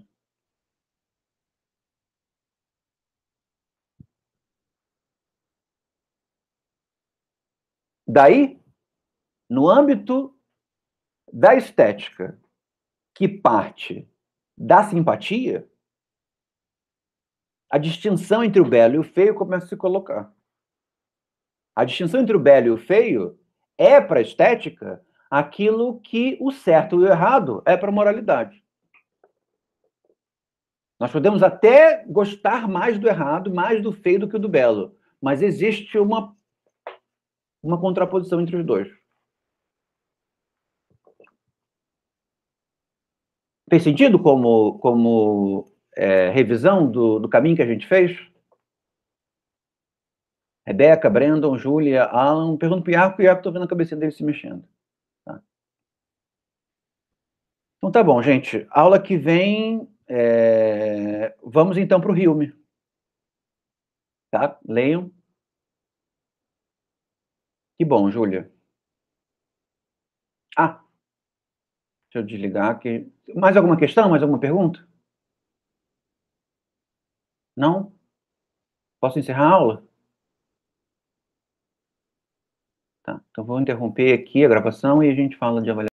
Daí, no âmbito da estética, que parte da simpatia, a distinção entre o belo e o feio começa a se colocar. A distinção entre o belo e o feio é, para a estética, aquilo que o certo e o errado é para a moralidade. Nós podemos até gostar mais do errado, mais do feio do que do belo, mas existe uma contraposição entre os dois. Fez sentido como revisão do caminho que a gente fez? Rebeca, Brandon, Júlia, Alan, pergunto pro Iaco, estou vendo a cabecinha dele se mexendo. Tá. Então tá bom, gente. Aula que vem, vamos então para o Hilme. Tá? Leiam. Que bom, Júlia. Ah, deixa eu desligar aqui. Mais alguma questão? Mais alguma pergunta? Não? Posso encerrar a aula? Tá. Então vou interromper aqui a gravação e a gente fala de avaliação.